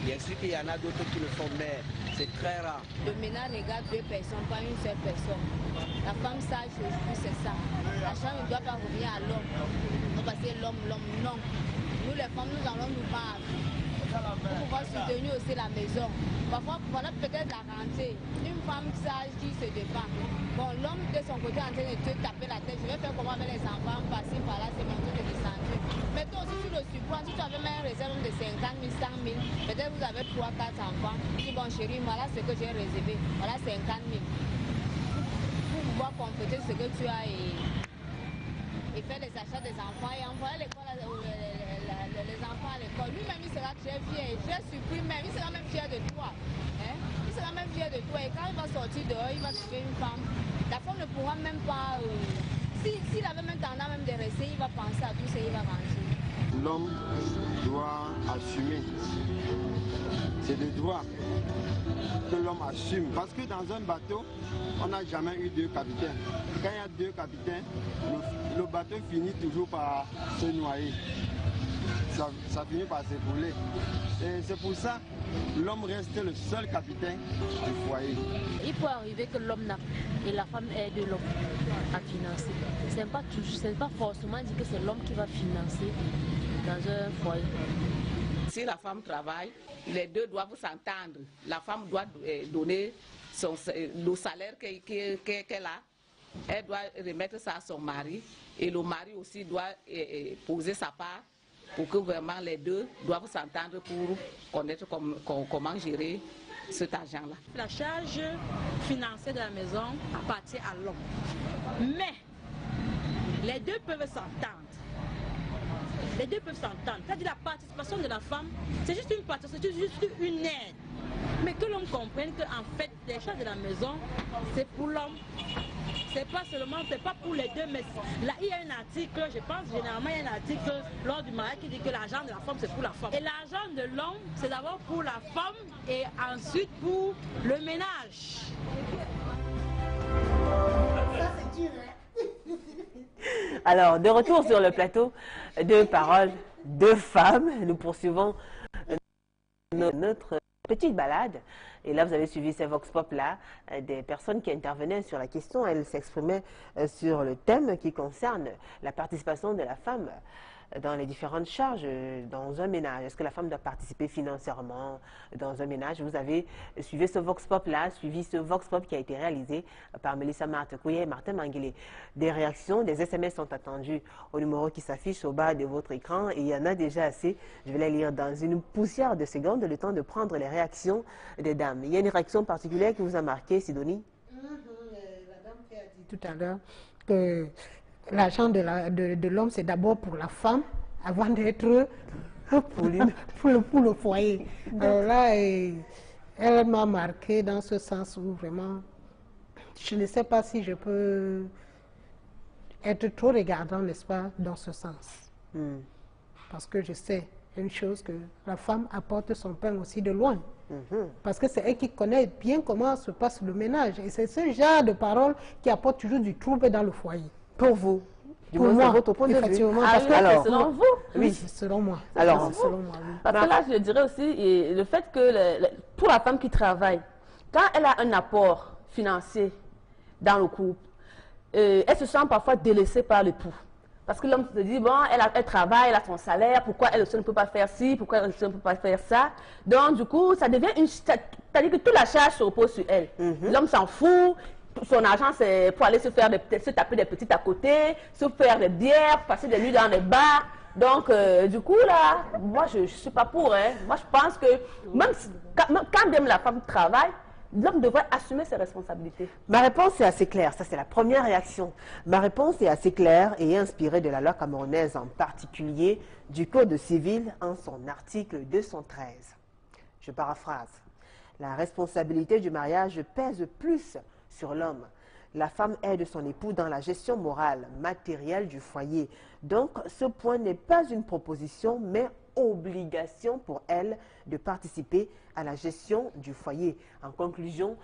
Speaker 6: Bien sûr qu'il y en a d'autres qui le font, mais c'est très rare.
Speaker 7: Le ménage regarde deux personnes, pas une seule personne. La femme sage aujourd'hui, c'est ça. La chambre ne doit pas revenir à l'homme. Non, parce que l'homme, non. Nous les femmes, nous allons nous battre pour pouvoir soutenir aussi la maison. Parfois, voilà peut-être la rentrée. Une femme sage qui se défend. Bon, l'homme de son côté est en train de te taper la tête. Je vais faire comment avec les enfants, passer par là, c'est mon truc de descendre. Mais toi aussi, tu le supportes. Si tu avais même une réserve de 50 000, 100 000, peut-être vous avez 3-4 enfants. Tu dis, bon chérie, voilà ce que j'ai réservé. Voilà 50 000. Pour pouvoir compléter ce que tu as et faire les achats des enfants et envoyer les enfants à l'école. Lui-même, il sera très fier, très surpris même. Il sera même fier de toi. Hein? Il sera même fier de toi. Et quand il va sortir dehors, il va trouver une femme. La femme ne pourra même pas... S'il avait même tendance même de rester, il va penser à tout ce qu'il va manger.
Speaker 8: L'homme doit assumer. C'est le droit que l'homme assume. Parce que dans un bateau, on n'a jamais eu deux capitaines. Quand il y a deux capitaines, le bateau finit toujours par se noyer. Ça finit par s'ébrouler. Et c'est pour ça que l'homme reste le seul capitaine du foyer.
Speaker 9: Il peut arriver que l'homme n'a et la femme aide l'homme à financer. Ce n'est pas forcément dit que c'est l'homme qui va financer dans un foyer.
Speaker 2: Si la femme travaille, les deux doivent s'entendre. La femme doit donner le salaire qu'elle a. Elle doit remettre ça à son mari. Et le mari aussi doit poser sa part pour que vraiment les deux doivent s'entendre pour connaître comment gérer cet argent-là.
Speaker 10: La charge financière de la maison appartient à l'homme. Mais les deux peuvent s'entendre. Les deux peuvent s'entendre. C'est-à-dire la participation de la femme, c'est juste une participation, c'est juste une aide. Mais que l'homme comprenne qu'en fait, les charges de la maison, c'est pour l'homme. C'est pas seulement, c'est pas pour les deux, mais là, il y a un article, je pense généralement, il y a un article lors du mariage qui dit que l'argent de la femme, c'est pour la femme. Et l'argent de l'homme, c'est d'abord pour la femme et ensuite pour le ménage.
Speaker 1: Ça, c'est dur, hein? Alors, de retour sur le plateau, deux paroles, deux femmes. Nous poursuivons notre petite balade. Et là, vous avez suivi ces vox pop-là, des personnes qui intervenaient sur la question. Elles s'exprimaient sur le thème qui concerne la participation de la femme dans les différentes charges dans un ménage. Est-ce que la femme doit participer financièrement dans un ménage? Vous avez suivi ce vox pop-là, qui a été réalisé par Mélissa Marthe-Couillet et Martin Manguilé. Des réactions, des SMS sont attendus au numéro qui s'affiche au bas de votre écran et il y en a déjà assez. Je vais les lire dans une poussière de secondes, le temps de prendre les réactions des dames. Il y a une réaction particulière qui vous a marqué, Sidonie?
Speaker 3: La dame qui a dit tout à l'heure que l'argent de l'homme, c'est d'abord pour la femme, avant d'être pour le foyer. Alors là, elle m'a marqué dans ce sens où vraiment, je ne sais pas si je peux être trop regardant, n'est-ce pas, dans ce sens. Parce que je sais une chose, que la femme apporte son pain aussi de loin. Parce que c'est elle qui connaît bien comment se passe le ménage. Et c'est ce genre de paroles qui apporte toujours du trouble dans le foyer.
Speaker 1: Pour vous,
Speaker 3: pour moi,
Speaker 1: votre point de vue.
Speaker 3: Parce que,
Speaker 2: alors, selon vous?
Speaker 3: Oui, selon moi.
Speaker 1: Alors,
Speaker 3: selon moi, oui.
Speaker 2: Parce que là, je dirais aussi le fait que pour la femme qui travaille, quand elle a un apport financier dans le couple, elle se sent parfois délaissée par l'époux. Parce que l'homme se dit, bon, elle travaille, elle a son salaire, pourquoi elle ne peut pas faire ci, pourquoi elle ne peut pas faire ça. Donc, du coup, ça devient c'est-à-dire que toute la charge se repose sur elle. L'homme s'en fout. Son argent, c'est pour aller se taper des petites à côté, se faire des bières, passer des nuits dans les bars. Donc, du coup, là, moi, je ne suis pas pour. Moi, je pense que même quand même la femme travaille, l'homme devrait assumer ses responsabilités.
Speaker 1: Ma réponse est assez claire. Ça, c'est la première réaction. Ma réponse est assez claire et inspirée de la loi camerounaise, en particulier du Code civil en son article 213. Je paraphrase. La responsabilité du mariage pèse plus sur l'homme. La femme aide son époux dans la gestion morale, matérielle du foyer. Donc, ce point n'est pas une proposition, mais obligation pour elle de participer à la gestion du foyer. En conclusion,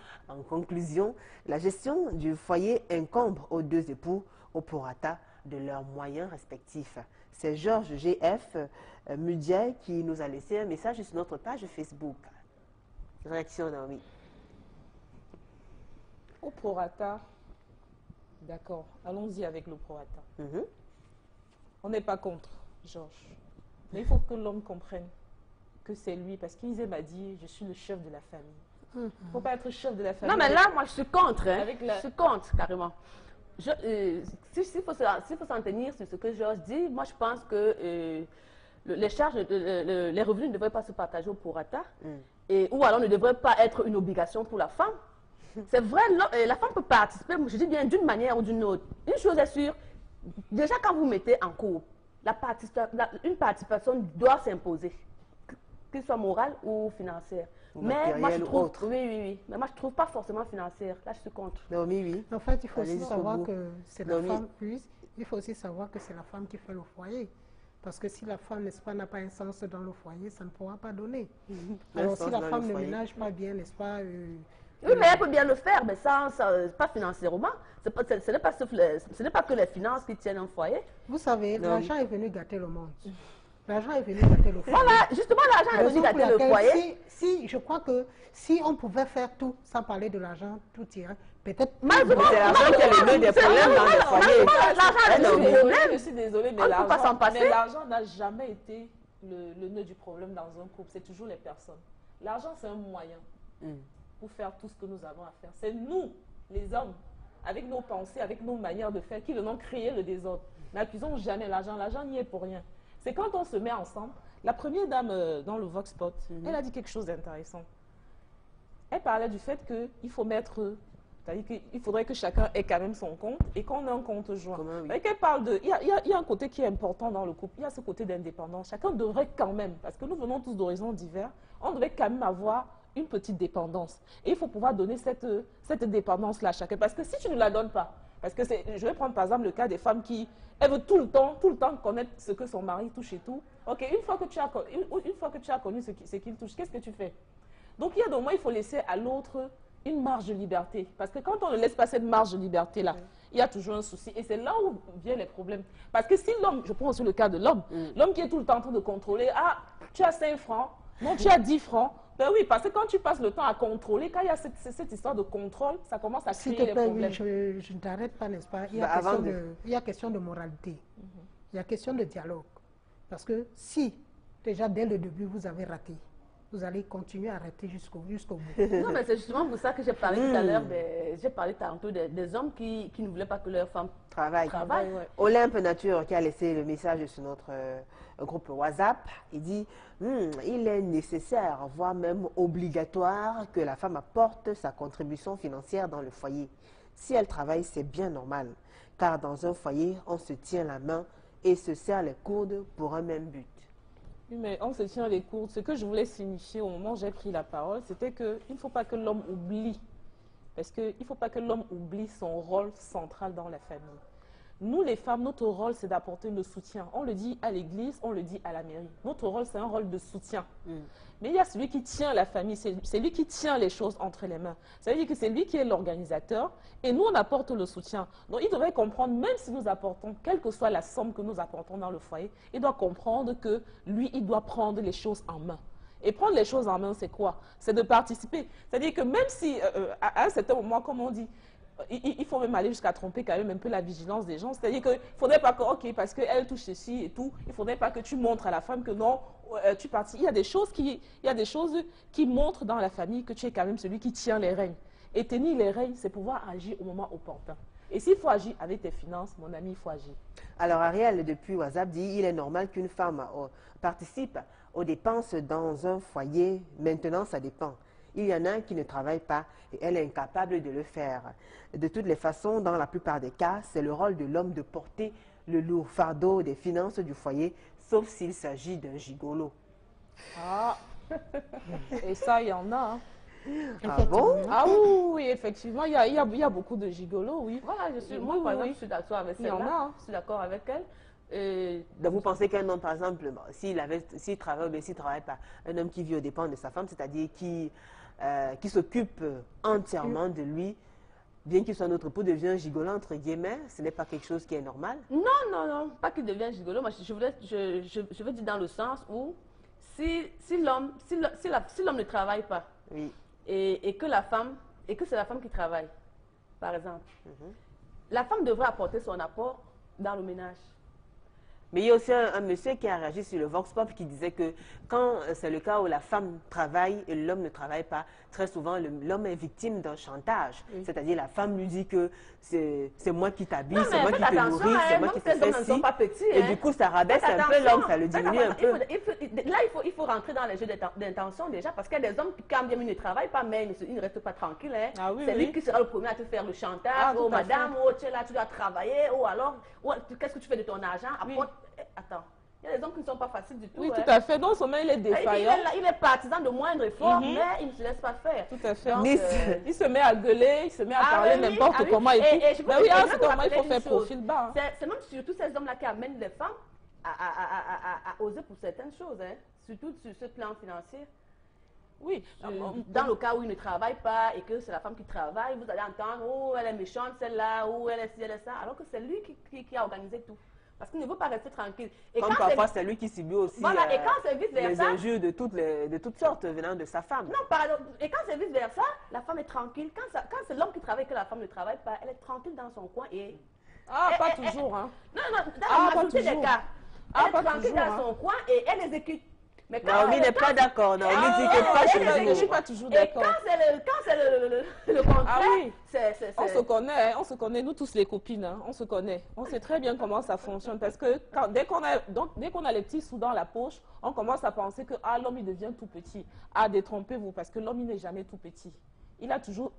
Speaker 1: la gestion du foyer incombe aux deux époux au prorata de leurs moyens respectifs. C'est Georges G.F. Mudier qui nous a laissé un message sur notre page Facebook. Réaction, Naomi.
Speaker 4: Au prorata, d'accord, allons-y avec le prorata. On n'est pas contre, Georges. Mais il faut que l'homme comprenne que c'est lui, parce qu'Isée m'a dit, je suis le chef de la famille. Il ne faut pas être chef de la famille.
Speaker 2: Non, mais là, moi, je suis contre. Je suis contre, carrément. S'il faut s'en tenir sur ce que Georges dit, moi, je pense que les charges, les revenus ne devraient pas se partager au prorata, ou alors ne devraient pas être une obligation pour la femme. C'est vrai, la femme peut participer, je dis bien d'une manière ou d'une autre. Une chose est sûre, déjà quand vous mettez en couple, une participation doit s'imposer, qu'elle soit morale ou financière. Mais moi, je trouve, oui, mais moi je trouve pas forcément financière. Là, je suis contre.
Speaker 1: Naomi, oui.
Speaker 3: En fait, il faut aussi savoir que c'est la femme, il faut aussi savoir que c'est la femme qui fait le foyer. Parce que si la femme, n'est-ce pas, n'a pas un sens dans le foyer, ça ne pourra pas donner. Alors, si la femme ne ménage pas bien, n'est-ce pas,
Speaker 2: oui, mais elle peut bien le faire, mais pas financièrement. Ce n'est pas que les finances qui tiennent un foyer.
Speaker 3: Vous savez, l'argent est venu gâter le monde. L'argent est venu gâter le foyer.
Speaker 2: Voilà, justement, l'argent est venu gâter le foyer.
Speaker 3: Je crois que si on pouvait faire tout sans parler de l'argent, tout irait. Peut-être.
Speaker 1: C'est l'argent qui a le nœud des problèmes dans le foyer.
Speaker 4: Je suis désolée, mais l'argent n'a jamais été le nœud du problème dans un couple. C'est toujours les personnes. L'argent, c'est un moyen pour faire tout ce que nous avons à faire. C'est nous, les hommes, avec nos pensées, avec nos manières de faire, qui venons créer le désordre. N'accusons jamais l'argent. L'argent n'y est pour rien. C'est quand on se met ensemble. La première dame dans le Vox Pop, elle a dit quelque chose d'intéressant. Elle parlait du fait qu'il faut mettre, c'est-à-dire qu'il faudrait que chacun ait quand même son compte et qu'on ait un compte joint. Elle parle de, il y a un côté qui est important dans le couple. Il y a ce côté d'indépendance. Chacun devrait quand même, parce que nous venons tous d'horizons divers, on devrait quand même avoir une petite dépendance. Et il faut pouvoir donner cette dépendance-là à chacun. Parce que si tu ne la donnes pas, parce que je vais prendre par exemple le cas des femmes qui, elles veulent tout le temps connaître ce que son mari touche et tout. Ok, une fois que tu as connu ce qu'il touche, qu'est-ce que tu fais? Donc il y a des moments, il faut laisser à l'autre une marge de liberté. Parce que quand on ne laisse pas cette marge de liberté-là, il y a toujours un souci. Et c'est là où viennent les problèmes. Parce que si l'homme, je prends aussi le cas de l'homme, l'homme qui est tout le temps en train de contrôler, ah, tu as 5 francs, Non, tu as 10 francs. Ben oui, parce que quand tu passes le temps à contrôler, quand il y a cette histoire de contrôle, ça commence à créer des problèmes.
Speaker 3: Je ne t'arrête pas, n'est-ce pas? Il y a question de moralité. Il y a question de dialogue. Parce que si, déjà dès le début, vous avez raté, vous allez continuer à rater jusqu'au bout.
Speaker 2: Non, mais c'est justement pour ça que j'ai parlé tout à l'heure, j'ai parlé tantôt des hommes qui ne voulaient pas que leurs femmes travaillent.
Speaker 1: Ouais. Olympe Nature qui a laissé le message sur notre groupe WhatsApp, il dit il est nécessaire, voire même obligatoire, que la femme apporte sa contribution financière dans le foyer. Si elle travaille, c'est bien normal, car dans un foyer, on se tient la main et se serre les coudes pour un même but.
Speaker 4: Oui, mais on se tient les coudes. Ce que je voulais signifier au moment où j'ai pris la parole, c'était qu'il ne faut pas que l'homme oublie. Parce qu'il ne faut pas que l'homme oublie son rôle central dans la famille. Nous, les femmes, notre rôle, c'est d'apporter le soutien. On le dit à l'église, on le dit à la mairie. Notre rôle, c'est un rôle de soutien. Mais il y a celui qui tient la famille, c'est lui qui tient les choses entre les mains. Ça veut dire que c'est lui qui est l'organisateur et nous, on apporte le soutien. Donc, il devrait comprendre, même si nous apportons, quelle que soit la somme que nous apportons dans le foyer, il doit comprendre que lui, il doit prendre les choses en main. Et prendre les choses en main, c'est quoi? C'est de participer. C'est-à-dire que même si, à un certain moment, comme on dit, il faut même aller jusqu'à tromper quand même un peu la vigilance des gens. C'est-à-dire qu'il ne faudrait pas que, ok, parce qu'elle touche ceci et tout, il ne faudrait pas que tu montres à la femme que non, tu partis. Il y a des choses qui montrent dans la famille que tu es quand même celui qui tient les rênes. Et tenir les rênes, c'est pouvoir agir au moment opportun. Et s'il faut agir avec tes finances, mon ami, il faut agir.
Speaker 1: Alors Ariel, depuis WhatsApp, dit il est normal qu'une femme participe aux dépenses dans un foyer. Maintenant, ça dépend. Il y en a qui ne travaillent pas et elle est incapable de le faire. De toutes les façons, dans la plupart des cas, c'est le rôle de l'homme de porter le lourd fardeau des finances du foyer, sauf s'il s'agit d'un gigolo.
Speaker 4: Ah, et ça, il y en a. Hein.
Speaker 1: Ah bon?
Speaker 4: Ah oui, effectivement, il y a beaucoup de gigolos, oui.
Speaker 2: Voilà, moi, par exemple, je suis d'accord avec celle-là. Je suis d'accord avec elle.
Speaker 1: Donc vous pensez qu'un homme, par exemple, s'il travaille ou bien s'il ne travaille pas, un homme qui vit aux dépens de sa femme, c'est-à-dire qui s'occupe entièrement de lui, bien qu'il soit notre époux, devient gigolo, entre guillemets, ce n'est pas quelque chose qui est normal?
Speaker 2: Non, pas qu'il devienne gigolo. Moi, je veux dire dans le sens où si l'homme ne travaille pas,
Speaker 1: oui,
Speaker 2: et que c'est la femme qui travaille, par exemple, la femme devrait apporter son apport dans le ménage.
Speaker 1: Mais il y a aussi un monsieur qui a réagi sur le Vox Pop qui disait que quand c'est le cas où la femme travaille et l'homme ne travaille pas, très souvent l'homme est victime d'un chantage. Oui. C'est-à-dire la femme lui dit que c'est moi qui t'habille, c'est moi qui te nourris, c'est moi qui te fais ci. Et du coup, ça rabaisse un peu l'homme, ça le diminue un peu.
Speaker 2: Là, il faut rentrer dans les jeux d'intention déjà, parce qu'il y a des hommes qui, quand bien ils ne travaillent pas, mais ils ne restent pas tranquilles. Hein. Ah, oui, c'est lui qui sera le premier à te faire le chantage. Oh madame, oh tu es là, tu dois travailler. Oh alors, qu'est-ce que tu fais de ton argent? Attends, il y a des hommes qui ne sont pas faciles du tout.
Speaker 4: Oui, tout à fait. Non seulement il est défaillant.
Speaker 2: Il est partisan de moindre effort, mais il ne se laisse pas faire.
Speaker 4: Tout à fait. Donc, il se met à gueuler, il se met à parler n'importe comment. Et oui, c'est comment il faut faire profil bas.
Speaker 2: C'est même surtout ces hommes-là qui amènent les femmes à oser pour certaines choses, hein, surtout sur ce plan financier.
Speaker 4: Oui.
Speaker 2: Dans le cas où il ne travaille pas et que c'est la femme qui travaille, vous allez entendre, oh, elle est méchante, celle-là, ou elle est ci, elle est ça, alors que c'est lui qui a organisé tout. Parce qu'il ne veut pas rester tranquille.
Speaker 1: Et comme parfois, c'est lui qui subit aussi
Speaker 2: voilà, et quand c'est vice-versa,
Speaker 1: les injures de toutes sortes venant de sa femme.
Speaker 2: Non, pardon. Et quand c'est vice-versa, la femme est tranquille. Quand c'est l'homme qui travaille et que la femme ne travaille pas, elle est tranquille dans son coin. Et
Speaker 4: pas toujours. Hein.
Speaker 2: Non, dans la majorité des cas. Elle est tranquille dans son coin et elle exécute.
Speaker 1: Mais Naomi n'est pas d'accord. Naomi dit que pas toujours.
Speaker 4: Je ne suis pas toujours d'accord.
Speaker 2: Et quand c'est le contraire, c'est...
Speaker 4: On se connaît, nous tous les copines, hein, on se connaît. On sait très bien comment ça fonctionne. Parce que dès qu'on a les petits sous dans la poche, on commence à penser que l'homme il devient tout petit. Détrompez-vous, parce que l'homme il n'est jamais tout petit. Il a toujours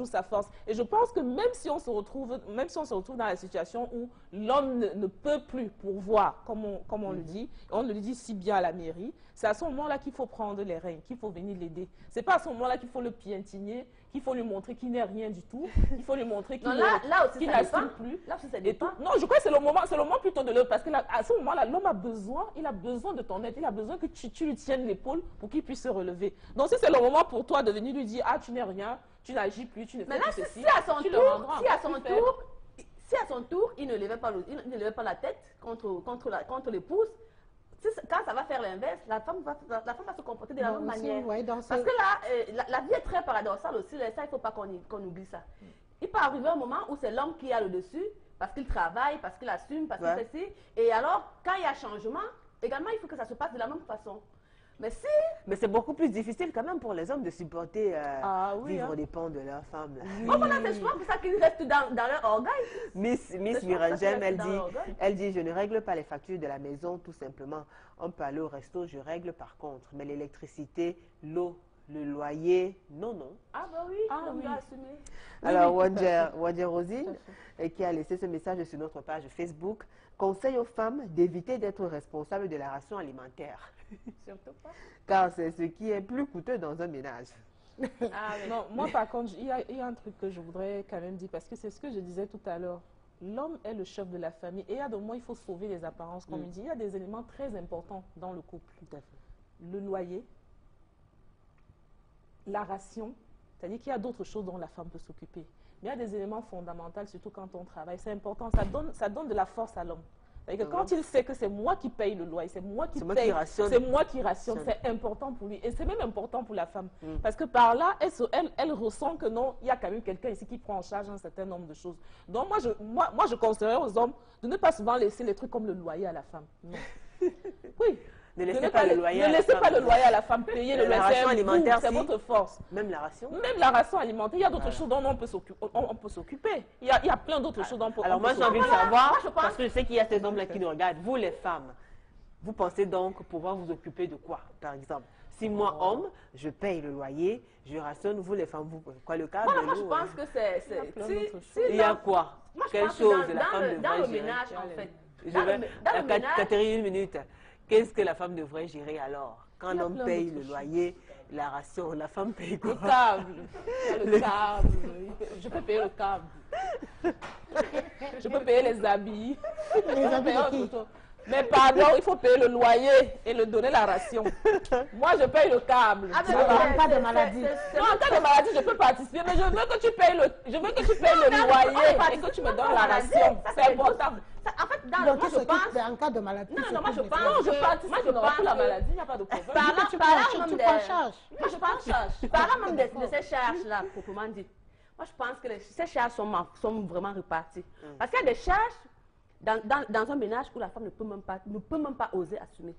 Speaker 4: sa force. Et je pense que même si on se retrouve dans la situation où l'homme ne peut plus pourvoir, comme on le dit, on le dit si bien à la mairie, c'est à ce moment-là qu'il faut prendre les rênes, qu'il faut venir l'aider. C'est pas à ce moment-là qu'il faut le piétiner, qu'il faut lui montrer qu'il n'est rien du tout, qu'il faut lui montrer qu'il n'assume plus.
Speaker 2: Là aussi, ça dépend.
Speaker 4: Non, je crois que c'est le moment plutôt de l'autre, parce qu'à ce moment-là, l'homme a besoin de ton aide, il a besoin que tu lui tiennes l'épaule pour qu'il puisse se relever. Donc si c'est le moment pour toi de venir lui dire, tu n'es rien, tu n'agis plus, tu ne fais plus ceci.
Speaker 2: Si à son tour, il ne levait pas la tête contre l'épouse, quand ça va faire l'inverse, la femme va se comporter de la même manière.
Speaker 3: Ouais,
Speaker 2: Parce que là, la vie est très paradoxale aussi, ça, il ne faut pas qu'on oublie ça. Il peut arriver un moment où c'est l'homme qui a le dessus, parce qu'il travaille, parce qu'il assume, parce qu'il fait ci. Et alors, quand il y a changement, également, il faut que ça se passe de la même façon. Mais c'est beaucoup plus difficile quand même pour les hommes de supporter vivre aux dépens de leur femme. Là.
Speaker 1: Oui.
Speaker 2: Bon, voilà, c'est souvent pour ça qu'ils restent dans leur orgueil.
Speaker 1: Miss Mirangem, elle dit, je ne règle pas les factures de la maison, tout simplement. On peut aller au resto, je règle par contre. Mais l'électricité, l'eau, le loyer, non.
Speaker 2: Ah bah oui, on doit assumer.
Speaker 1: Alors, Wadjer Rosie, qui a laissé ce message sur notre page Facebook, conseille aux femmes d'éviter d'être responsables de la ration alimentaire.
Speaker 2: Surtout pas.
Speaker 1: Car c'est ce qui est plus coûteux dans un ménage.
Speaker 4: Non, moi par contre, il y a un truc que je voudrais quand même dire, parce que c'est ce que je disais tout à l'heure. L'homme est le chef de la famille et à de moment, il faut sauver les apparences. Comme il dit, il y a des éléments très importants dans le couple.
Speaker 1: Tout à fait.
Speaker 4: Le loyer, la ration, c'est-à-dire qu'il y a d'autres choses dont la femme peut s'occuper. Mais il y a des éléments fondamentaux, surtout quand on travaille. C'est important, ça donne de la force à l'homme. C'est-à-dire que quand il sait que c'est moi qui paye le loyer, c'est moi qui paye, c'est moi qui rationne, c'est important pour lui. Et c'est même important pour la femme. Parce que par là, elle ressent que non, il y a quand même quelqu'un ici qui prend en charge un certain nombre de choses. Donc moi, je conseillerais aux hommes de ne pas souvent laisser les trucs comme le loyer à la femme. Non. Oui.
Speaker 1: Ne laissez pas le loyer
Speaker 4: à la femme payer le loyer alimentaire, c'est votre force.
Speaker 1: Même la ration.
Speaker 4: Même la ration alimentaire, il y a d'autres choses dont on peut s'occuper. Il y a plein d'autres choses dont on peut s'occuper.
Speaker 1: Alors moi j'ai envie de savoir, parce que je sais qu'il y a ces hommes-là qui nous regardent, vous les femmes, vous pensez donc pouvoir vous occuper de quoi, par exemple? Si moi, homme, je paye le loyer, je rationne, vous les femmes, vous quoi le cas?
Speaker 2: Moi je pense que c'est...
Speaker 1: Il y a quoi? Quelle chose la femme devrait gérer?
Speaker 2: Dans le ménage, en fait.
Speaker 1: Catherine, une minute. Qu'est-ce que la femme devrait gérer alors? Quand l'homme paye le loyer, la ration, la femme paye quoi?
Speaker 4: Le câble. Je peux payer le câble. Je peux payer les habits. Mais pardon, il faut payer le loyer et le donner la ration. Moi, je paye le câble.
Speaker 3: En cas de maladie.
Speaker 4: Non, en cas de maladie, je peux participer, mais je veux que tu payes le loyer et que tu me donnes la ration. C'est important.
Speaker 2: En fait, moi, je pense...
Speaker 3: En cas de maladie.
Speaker 2: Non, moi, je pense... Moi, je pense
Speaker 4: pour la maladie, il n'y a pas de problème.
Speaker 2: Parlant même de ces charges-là, proprement dit, moi, je pense que ces charges sont vraiment reparties. Parce qu'il y a des charges dans un ménage où la femme ne peut même pas oser assumer.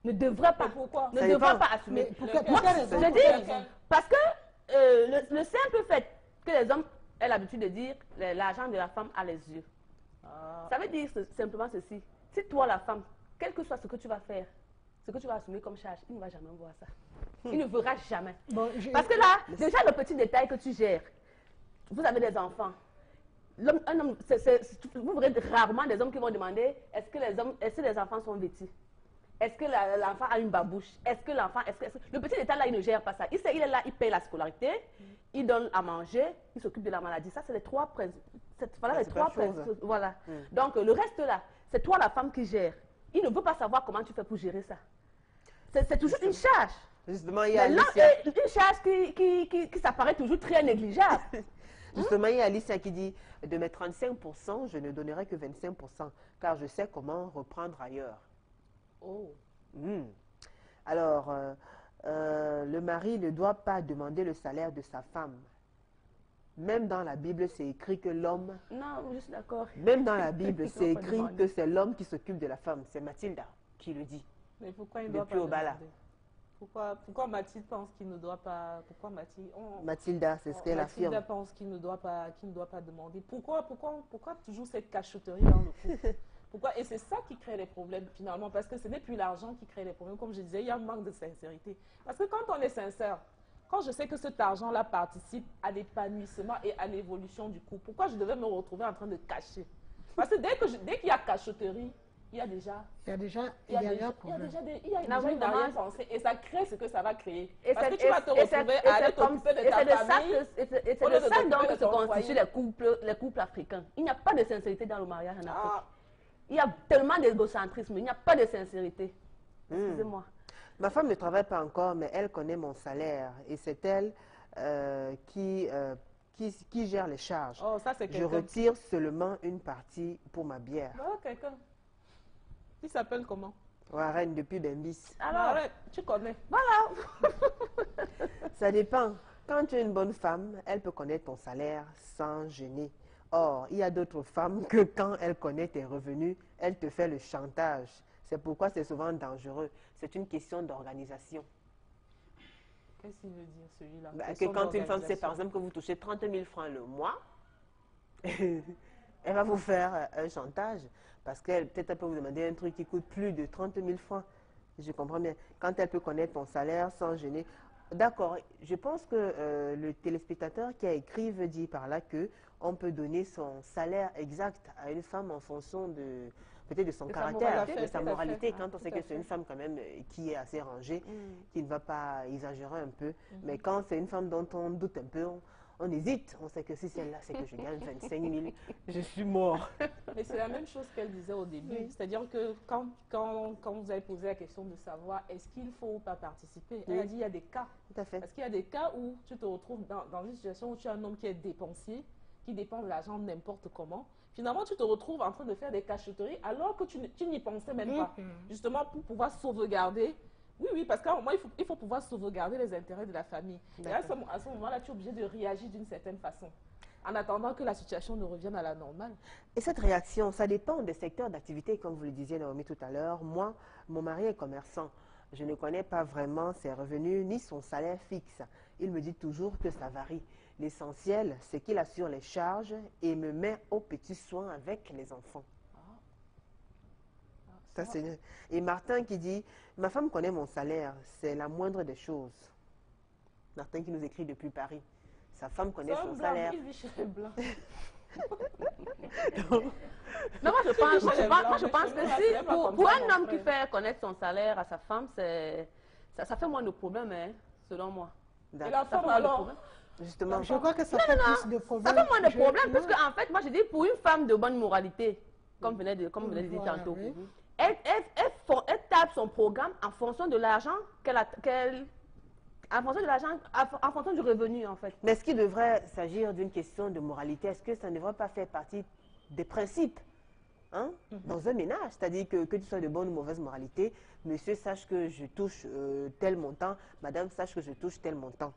Speaker 2: Ne devrait pas.
Speaker 4: Pourquoi?
Speaker 2: Ne devrait pas assumer.
Speaker 3: Je
Speaker 2: dis, parce que le simple fait que les hommes aient l'habitude de dire l'argent de la femme a les yeux. Ça veut dire simplement ceci. Si toi, la femme, quel que soit ce que tu vas faire, ce que tu vas assumer comme charge, il ne va jamais voir ça. Il ne verra jamais. Parce que là, déjà le petit détail que tu gères, vous avez des enfants. Un homme, vous verrez rarement des hommes qui vont demander est-ce que les enfants sont vêtus? Est-ce que l'enfant a une babouche? Est-ce que l'enfant... Le petit détail là, il ne gère pas ça. Il est là, il paye la scolarité, il donne à manger, il s'occupe de la maladie. Ça, c'est les trois principes. Voilà les trois principes. Voilà. Donc, le reste là, c'est toi la femme qui gère. Il ne veut pas savoir comment tu fais pour gérer ça. C'est toujours une charge.
Speaker 1: Justement, il y a
Speaker 2: une charge qui s'apparaît toujours très négligeable.
Speaker 1: Justement, il y a Alicia qui dit de mes 35%, je ne donnerai que 25%, car je sais comment reprendre ailleurs.
Speaker 2: Oh.
Speaker 1: Alors, le mari ne doit pas demander le salaire de sa femme. Même dans la Bible, c'est écrit que l'homme...
Speaker 2: Non, je suis d'accord.
Speaker 1: Même dans la Bible, c'est écrit que c'est l'homme qui s'occupe de la femme. C'est Mathilda qui le dit.
Speaker 4: Mais pourquoi il ne doit pas demander? Pourquoi Mathilde pense qu'il ne doit pas... Pourquoi
Speaker 1: Mathilda, c'est ce qu'elle affirme.
Speaker 4: Mathilda pense qu'il ne doit pas demander. Pourquoi toujours cette cachotterie dans le couple? Pourquoi? Et c'est ça qui crée les problèmes finalement, parce que ce n'est plus l'argent qui crée les problèmes. Comme je disais, il y a un manque de sincérité. Parce que quand on est sincère, quand je sais que cet argent-là participe à l'épanouissement et à l'évolution du couple, pourquoi je devais me retrouver en train de cacher? Parce que dès qu'il y a cachotterie, il y a déjà une arrière-pensée et ça crée ce que ça va créer. Parce que tu vas te retrouver à aller t'occuper de ta famille.
Speaker 2: Et c'est de ça donc que se constituent les couples africains. Il n'y a pas de sincérité dans le mariage en Afrique. Il y a tellement d'égocentrisme, il n'y a pas de sincérité. Excusez-moi.
Speaker 1: Ma femme ne travaille pas encore, mais elle connaît mon salaire et c'est elle qui gère les charges.
Speaker 4: Oh, ça, c'est
Speaker 1: je retire seulement une partie pour ma bière.
Speaker 4: Oh, quelqu'un. Il s'appelle comment?
Speaker 1: Warren depuis Bembis.
Speaker 2: Alors,
Speaker 4: Arrête, tu connais.
Speaker 2: voilà.
Speaker 1: Ça dépend. Quand tu es une bonne femme, elle peut connaître ton salaire sans gêner. Or, il y a d'autres femmes que quand elle connaît tes revenus, elle te fait le chantage. C'est pourquoi c'est souvent dangereux. C'est une question d'organisation.
Speaker 4: Qu'est-ce qu'il veut dire celui-là?
Speaker 1: Bah, que
Speaker 4: Question
Speaker 1: quand une femme sait
Speaker 4: d'organisation.
Speaker 1: par exemple que vous touchez 30 000 francs le mois, elle va vous faire un chantage parce qu'elle peut-être elle peut vous demander un truc qui coûte plus de 30 000 francs. Je comprends bien. Quand elle peut connaître ton salaire sans gêner. D'accord, je pense que le téléspectateur qui a écrit veut dire par là que on peut donner son salaire exact à une femme en fonction de peut-être de son
Speaker 2: De sa
Speaker 1: caractère,
Speaker 2: moralité,
Speaker 1: de sa
Speaker 2: tout à fait.
Speaker 1: moralité.
Speaker 2: Ah,
Speaker 1: Quand on
Speaker 2: tout
Speaker 1: sait
Speaker 2: à
Speaker 1: que c'est
Speaker 2: fait.
Speaker 1: une femme quand même qui est assez rangée, qui ne va pas exagérer un peu.
Speaker 2: Mhm.
Speaker 1: Mais quand c'est une femme dont on doute un peu, on hésite. On sait que si celle-là, c'est que je gagne 25 000, je suis mort.
Speaker 4: Mais c'est la même chose qu'elle disait au début. C'est-à-dire que quand vous avez posé la question de savoir est-ce qu'il faut ou pas participer, elle a dit il y a des cas.
Speaker 1: Tout à fait.
Speaker 4: Parce qu'il y a des cas où tu te retrouves dans une situation où tu as un homme qui est dépensier, qui dépense de l'argent n'importe comment. Finalement, tu te retrouves en train de faire des cachotteries alors que tu n'y pensais même pas. Justement pour pouvoir sauvegarder. Oui, parce qu'à un moment, il faut pouvoir sauvegarder les intérêts de la famille. Et à ce moment-là, tu es obligé de réagir d'une certaine façon, en attendant que la situation ne revienne à la normale.
Speaker 1: Et cette réaction, ça dépend des secteurs d'activité, comme vous le disiez, Naomi, tout à l'heure. Moi, mon mari est commerçant. Je ne connais pas vraiment ses revenus ni son salaire fixe. Il me dit toujours que ça varie. L'essentiel, c'est qu'il assure les charges et me met aux petits soins avec les enfants. Ça, c'est... Et Martin qui dit, ma femme connaît mon salaire, c'est la moindre des choses. Martin qui nous écrit depuis Paris. Sa femme connaît son salaire.
Speaker 4: Il vit chez les Blancs.
Speaker 2: Non, moi je pense que si,
Speaker 4: c'est pas comme
Speaker 2: pour
Speaker 4: ça,
Speaker 2: un
Speaker 4: mon
Speaker 2: homme qui
Speaker 4: frère.
Speaker 2: fait connaître son salaire à sa femme, ça fait moins de problèmes, hein, selon moi.
Speaker 4: Et
Speaker 1: D'accord.
Speaker 4: la
Speaker 2: Ça fait
Speaker 4: femme
Speaker 2: moins de
Speaker 4: alors
Speaker 2: problèmes.
Speaker 1: Justement.
Speaker 3: Je crois que ça fait plus de
Speaker 2: Ça
Speaker 3: problèmes.
Speaker 2: fait moins de
Speaker 3: Je-
Speaker 2: problèmes, parce
Speaker 3: non.
Speaker 2: qu'en fait, moi je dis pour une femme de bonne moralité, comme vous venez de dire
Speaker 3: Voilà,
Speaker 2: tantôt,
Speaker 3: oui.
Speaker 2: elle tape son programme en fonction de l'argent en fonction de l'argent, en fonction du revenu en fait.
Speaker 1: Mais est-ce qu'il devrait s'agir d'une question de moralité? Est-ce que ça ne devrait pas faire partie des principes dans un ménage? C'est-à-dire que tu sois de bonne ou mauvaise moralité, monsieur sache que je touche tel montant, madame sache que je touche tel montant.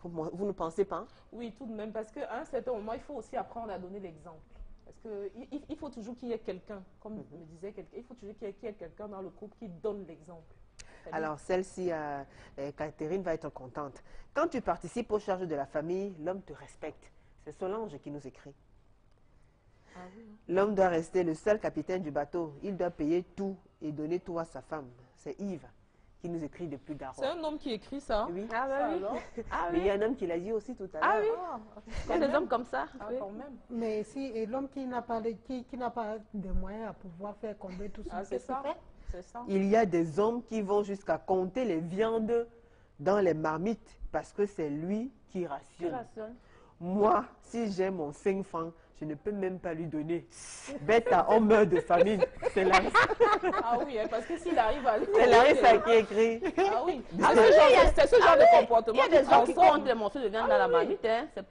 Speaker 1: Vous ne pensez pas?
Speaker 4: Oui, tout de même, parce qu'à un certain moment, il faut aussi apprendre à donner l'exemple. Parce qu'il faut toujours qu'il y ait quelqu'un, comme me disait quelqu'un, il faut toujours qu'il y ait quelqu'un dans le couple qui donne l'exemple. C'est-à-dire-
Speaker 1: Alors, celle-ci, Catherine va être contente. Quand tu participes aux charges de la famille, l'homme te respecte. C'est Solange qui nous écrit.
Speaker 4: Ah oui, hein.
Speaker 1: L'homme doit rester le seul capitaine du bateau. Il doit payer tout et donner tout à sa femme. C'est Yves qui nous écrit depuis Garo.
Speaker 4: C'est un homme qui écrit ça.
Speaker 1: Oui.
Speaker 2: Ah
Speaker 4: Ça
Speaker 2: bah oui.
Speaker 4: alors
Speaker 2: Ah
Speaker 1: Mais il y
Speaker 2: oui.
Speaker 1: a un homme qui l'a dit aussi tout à l'heure.
Speaker 2: Ah oui. Il y a des hommes comme ça.
Speaker 4: Ah,
Speaker 2: Oui.
Speaker 4: quand même.
Speaker 3: Mais si et l'homme qui n'a pas de moyens à pouvoir faire combler tout ça,
Speaker 4: Ah, c'est ça.
Speaker 3: fait.
Speaker 4: C'est ça.
Speaker 1: Il y a des hommes qui vont jusqu'à compter les viandes dans les marmites parce que c'est lui qui
Speaker 2: Qui
Speaker 1: rationne.
Speaker 2: rationne.
Speaker 1: Moi, si j'ai mon 5 francs, je ne peux même pas lui donner. Bête, on meurt de famine. C'est la...
Speaker 4: Ah oui, hein, parce que s'il arrive à...
Speaker 1: C'est Larissa qui écrit.
Speaker 4: Ah oui.
Speaker 2: Ah,
Speaker 4: C'est
Speaker 2: oui,
Speaker 4: ce genre de
Speaker 2: Il
Speaker 4: comportement
Speaker 2: y a des gens qui
Speaker 4: transforme.
Speaker 2: comptent les morceaux de viande dans la marmite, hein. C'est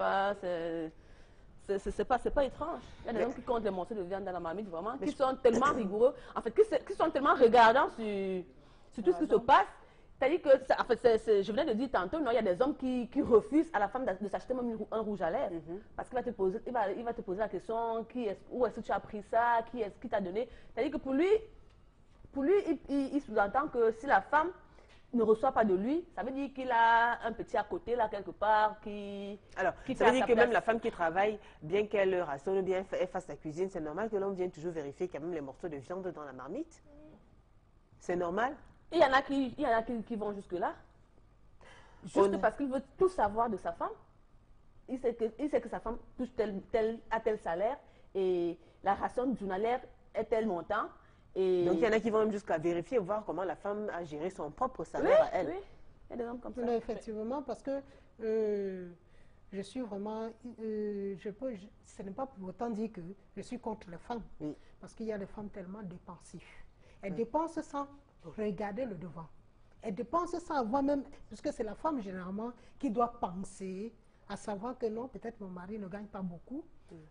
Speaker 2: pas étrange. Il y a des gens qui comptent les morceaux de viande dans la marmite, vraiment, qui sont tellement rigoureux, en fait, qui sont tellement regardants sur tout ce qui se passe. C'est-à-dire que, en fait, je venais de dire tantôt, non, il y a des hommes qui refusent à la femme de s'acheter même un rouge à lèvres. Parce qu'il va te poser, il va te poser la question, où est-ce que tu as pris ça, qui est-ce qui t'a donné. C'est-à-dire que pour lui, il sous-entend que si la femme ne reçoit pas de lui, ça veut dire qu'il a un petit à côté, là, quelque part,
Speaker 1: Alors,
Speaker 2: qui
Speaker 1: ça
Speaker 2: fait
Speaker 1: veut
Speaker 2: à
Speaker 1: dire
Speaker 2: sa
Speaker 1: que même
Speaker 2: place.
Speaker 1: la femme qui travaille, bien qu'elle rationne, bien qu'elle fasse sa cuisine, c'est normal que l'homme vienne toujours vérifier quand même les morceaux de viande dans la marmite. C'est normal.
Speaker 2: Il y en a qui vont jusque-là. Juste parce qu'il veut tout savoir de sa femme. Il sait que sa femme touche tel salaire et la ration journalière est tel montant. Et
Speaker 1: Donc, il y en a qui vont même jusqu'à vérifier, voir comment la femme a géré son propre
Speaker 2: oui,
Speaker 1: salaire à elle.
Speaker 2: oui, il y a des hommes comme ça.
Speaker 3: Non, effectivement, parce que je suis vraiment, ce n'est pas pour autant dire que je suis contre les femmes,
Speaker 1: Oui.
Speaker 3: parce qu'il y a des femmes tellement dépensives. Elles dépensent sans regarder le devant. Elles dépensent sans avoir même, parce que c'est la femme généralement qui doit penser à savoir que non, peut-être mon mari ne gagne pas beaucoup.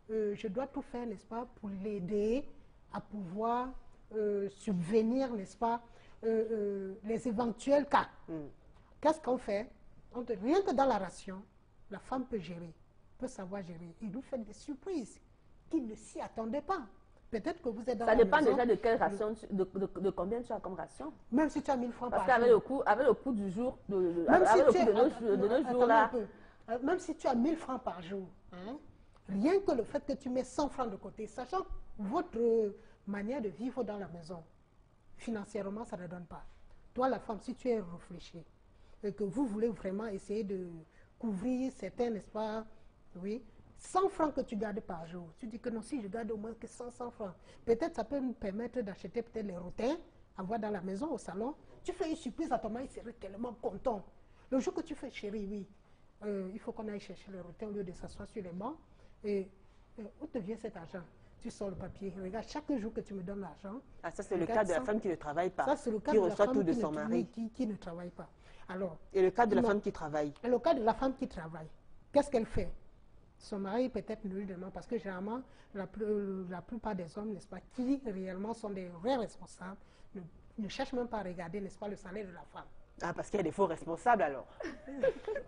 Speaker 3: Je dois tout faire, n'est-ce pas, pour l'aider à pouvoir subvenir, n'est-ce pas, les éventuels cas. Qu'est-ce qu'on fait? Rien que dans la ration, la femme peut gérer, peut savoir gérer. Il nous fait des surprises qu'il ne s'y attendait pas. Peut-être que vous êtes dans
Speaker 2: Ça
Speaker 3: la
Speaker 2: dépend
Speaker 3: maison,
Speaker 2: déjà de quelle ration, de combien tu as comme ration.
Speaker 3: même si tu as 1000 francs
Speaker 2: Parce
Speaker 3: par
Speaker 2: qu'avec
Speaker 3: jour.
Speaker 2: avec le coût du jour,
Speaker 3: Même si
Speaker 2: avec le
Speaker 3: tu
Speaker 2: coût de
Speaker 3: es-
Speaker 2: nos
Speaker 3: attendez
Speaker 2: jours
Speaker 3: un
Speaker 2: là,
Speaker 3: peu. Même si tu as 1000 francs par jour, hein, rien que le fait que tu mets 100 francs de côté, sachant votre manière de vivre dans la maison, financièrement, ça ne donne pas. Toi, la femme, si tu es réfléchi et que vous voulez vraiment essayer de couvrir certains, n'est-ce pas, oui, 100 francs que tu gardes par jour, tu dis que non, si je garde au moins que 100 francs, peut-être ça peut me permettre d'acheter peut-être les rotins, avoir dans la maison, au salon. Tu fais une surprise à ton mari, il serait tellement content. Le jour que tu fais, chérie, oui, il faut qu'on aille chercher les rotins au lieu de s'asseoir sur les bancs. Et où te vient cet argent? Tu sors le papier. Regarde, chaque jour que tu me donnes l'argent.
Speaker 1: Ah, ça, c'est le cas de la femme qui ne travaille pas,
Speaker 3: Ça, c'est le cas
Speaker 1: qui
Speaker 3: de la
Speaker 1: reçoit
Speaker 3: femme
Speaker 1: tout de
Speaker 3: qui
Speaker 1: son
Speaker 3: ne-
Speaker 1: mari.
Speaker 3: qui ne travaille pas. Alors,
Speaker 1: Et le cas de la
Speaker 3: non.
Speaker 1: femme qui travaille.
Speaker 3: et le cas de la femme qui travaille, qu'est-ce qu'elle fait? Son mari peut-être ne lui demande, parce que généralement, la plupart des hommes, n'est-ce pas, qui réellement sont des vrais responsables, ne cherchent même pas à regarder, n'est-ce pas, le salaire de la femme.
Speaker 1: Ah, parce qu'il y a des faux responsables alors.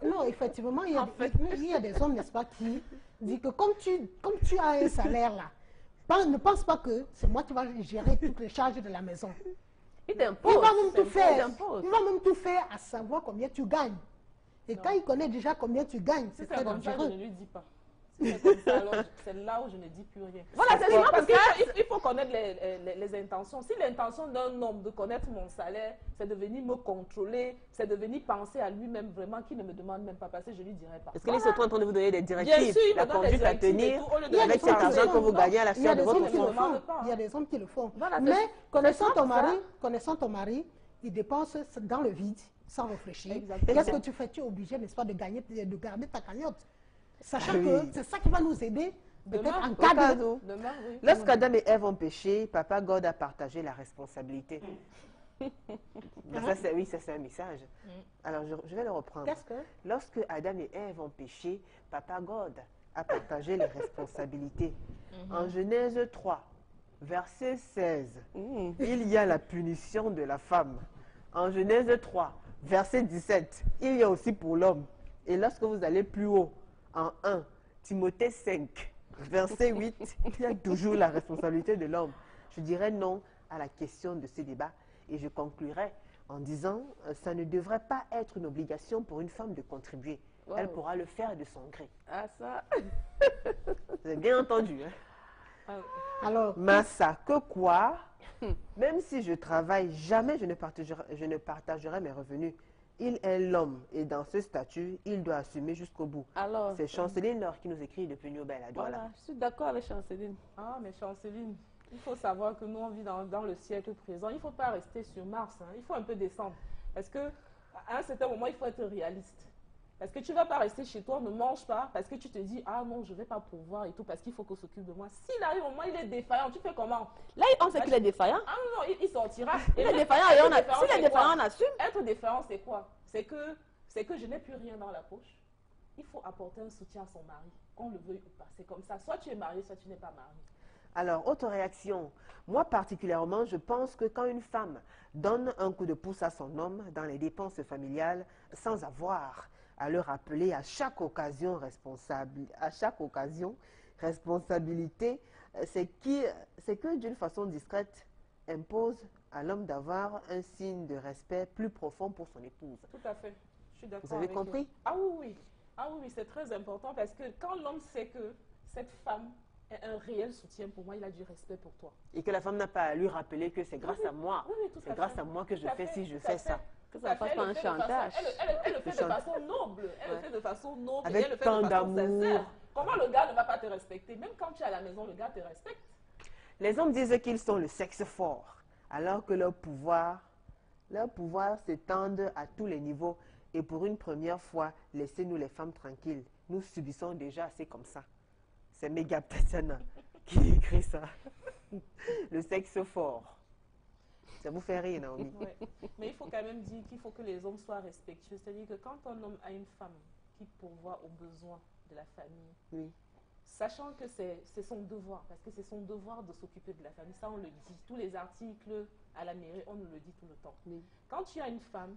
Speaker 3: Non, effectivement, il y a des hommes, n'est-ce pas, qui disent que comme tu as un salaire là, ne pense pas que c'est moi qui vais gérer toutes les charges de la maison.
Speaker 2: il
Speaker 3: Il
Speaker 2: t'impose.
Speaker 3: va même tout faire.
Speaker 2: Il t'impose.
Speaker 3: Il va même tout faire à savoir combien tu gagnes. Et quand il connaît déjà combien tu gagnes,
Speaker 4: Si
Speaker 3: c'est
Speaker 4: c'est
Speaker 3: très
Speaker 4: comme ça, je
Speaker 3: dangereux.
Speaker 4: ne lui dis pas. Si c'est comme ça, alors c'est là où je ne dis plus rien.
Speaker 2: Voilà, c'est ça,
Speaker 4: Parce
Speaker 2: parce que
Speaker 4: qu'il faut connaître les intentions. Si l'intention d'un homme de connaître mon salaire, c'est de venir me contrôler, c'est de venir penser à lui-même vraiment, qui ne me demande même pas passer, je ne lui dirai pas.
Speaker 1: Est-ce qu'il est surtout en train de vous donner des
Speaker 4: Bien
Speaker 1: directives,
Speaker 4: sûr, il
Speaker 1: la
Speaker 4: me donne des
Speaker 1: conduite à
Speaker 4: directives et
Speaker 1: tenir,
Speaker 4: tout, au lieu de
Speaker 3: Il y a
Speaker 1: avec
Speaker 3: des
Speaker 1: cet
Speaker 3: hommes qui
Speaker 1: argent
Speaker 3: le
Speaker 1: que
Speaker 3: font.
Speaker 1: vous gagnez à la
Speaker 3: Il y a
Speaker 1: sueur de
Speaker 3: des
Speaker 1: votre
Speaker 3: hommes qui le
Speaker 1: fonds.
Speaker 4: demande
Speaker 3: font.
Speaker 4: pas.
Speaker 3: Il y a des hommes qui le font.
Speaker 2: Voilà,
Speaker 3: Mais connaissant
Speaker 2: c'est
Speaker 3: ton
Speaker 2: ça.
Speaker 3: mari, il dépense dans le vide, sans réfléchir.
Speaker 4: Exactement.
Speaker 3: Qu'est-ce que tu fais? Tu es obligé, n'est-ce pas, de garder ta cagnotte. Sachant
Speaker 1: Ah oui.
Speaker 3: que c'est ça qui va nous aider, peut-être
Speaker 4: Demain,
Speaker 3: en
Speaker 1: Au
Speaker 3: cas
Speaker 1: cas
Speaker 3: de...
Speaker 1: où.
Speaker 4: Demain, oui.
Speaker 1: Lorsqu'Adam et Ève ont péché, Papa God a partagé la responsabilité. Ça, c'est, oui, ça c'est un message. Alors, je vais le reprendre.
Speaker 3: Qu'est-ce que...
Speaker 1: Lorsque Adam et Ève ont péché, Papa God a partagé les responsabilités. En Genèse 3, verset 16, il y a la punition de la femme. En Genèse 3, verset 17, il y a aussi pour l'homme. Et lorsque vous allez plus haut, en 1 Timothée 5, verset 8, il y a toujours la responsabilité de l'homme. Je dirais non à la question de ce débat et je conclurai en disant ça ne devrait pas être une obligation pour une femme de contribuer.
Speaker 2: Wow.
Speaker 1: Elle pourra le faire de son gré.
Speaker 2: Ah, ça.
Speaker 1: Vous avez bien entendu, hein?
Speaker 3: Alors,
Speaker 1: Massa, que quoi? Même si je travaille, jamais je ne partagerai mes revenus. Il est l'homme et dans ce statut, il doit assumer jusqu'au bout.
Speaker 2: Alors,
Speaker 1: C'est Chanceline Laure qui nous écrit depuis Nobel à Douala.
Speaker 2: voilà, je suis d'accord avec Chanceline.
Speaker 4: Ah, mais Chanceline, il faut savoir que nous, on vit dans le siècle présent. Il ne faut pas rester sur Mars. Hein. Il faut un peu descendre. Parce qu'à un certain moment, il faut être réaliste. Parce que tu ne vas pas rester chez toi, ne mange pas, parce que tu te dis, ah non, je ne vais pas pouvoir et tout, parce qu'il faut qu'on s'occupe de moi. S'il arrive au moment, il est défaillant, tu fais comment?
Speaker 2: Là, on sait qu'il est défaillant.
Speaker 4: Ah non, non, il sortira.
Speaker 2: Il est
Speaker 4: même-
Speaker 2: défaillant et
Speaker 4: être
Speaker 2: on a.
Speaker 4: défaillant,
Speaker 2: S'il est
Speaker 4: c'est
Speaker 2: défaillant,
Speaker 4: quoi?
Speaker 2: on assume.
Speaker 4: Être défaillant, c'est quoi? C'est que je n'ai plus rien dans la poche. Il faut apporter un soutien à son mari, qu'on le veuille ou pas. C'est comme ça. Soit tu es marié, soit tu n'es pas marié.
Speaker 1: Alors, autre réaction. Moi, particulièrement, je pense que quand une femme donne un coup de pouce à son homme dans les dépenses familiales, sans avoir à le rappeler à chaque occasion responsabilité, c'est que d'une façon discrète, impose à l'homme d'avoir un signe de respect plus profond pour son épouse.
Speaker 4: Tout à fait. Je suis d'accord.
Speaker 1: Vous avez
Speaker 4: avec
Speaker 1: compris?
Speaker 4: vous. Ah oui, oui. Ah oui, oui, c'est très important parce que quand l'homme sait que cette femme est un réel soutien pour moi, il a du respect pour toi.
Speaker 1: Et que la femme n'a pas à lui rappeler que c'est grâce à moi.
Speaker 4: Oui, oui, tout
Speaker 1: C'est
Speaker 4: à
Speaker 1: grâce
Speaker 4: fait.
Speaker 1: à moi que je
Speaker 4: Tout à
Speaker 1: fais
Speaker 4: fait,
Speaker 1: si je
Speaker 4: tout à
Speaker 1: fais ça.
Speaker 2: Que
Speaker 4: Tout à
Speaker 2: ça
Speaker 4: fait,
Speaker 2: passe
Speaker 4: elle
Speaker 2: par
Speaker 4: le
Speaker 2: un
Speaker 4: fait de façon-
Speaker 2: chantage.
Speaker 4: Elle le fait de
Speaker 1: chante-
Speaker 4: façon noble, elle le fait de façon noble,
Speaker 1: Avec
Speaker 4: et elle le fait
Speaker 1: tant
Speaker 4: de façon
Speaker 1: d'amour.
Speaker 4: sincère. Comment le gars ne va pas te respecter? Même quand tu es à la maison, le gars te respecte.
Speaker 1: Les hommes disent qu'ils sont le sexe fort, alors que leur pouvoir s'étend à tous les niveaux. Et pour une première fois, laissez-nous les femmes tranquilles. Nous subissons déjà assez comme ça. C'est Méga Tatiana qui écrit ça. Le sexe fort. Ça vous fait rire, Naomi?
Speaker 4: Ouais. Mais il faut quand même dire qu'il faut que les hommes soient respectueux. C'est-à-dire que quand un homme a une femme qui pourvoit aux besoins de la famille,
Speaker 1: Oui.
Speaker 4: Sachant que c'est son devoir, parce que c'est son devoir de s'occuper de la famille. Ça, on le dit. Tous les articles à la mairie, on nous le dit tout le temps.
Speaker 1: Oui.
Speaker 4: Quand tu as une femme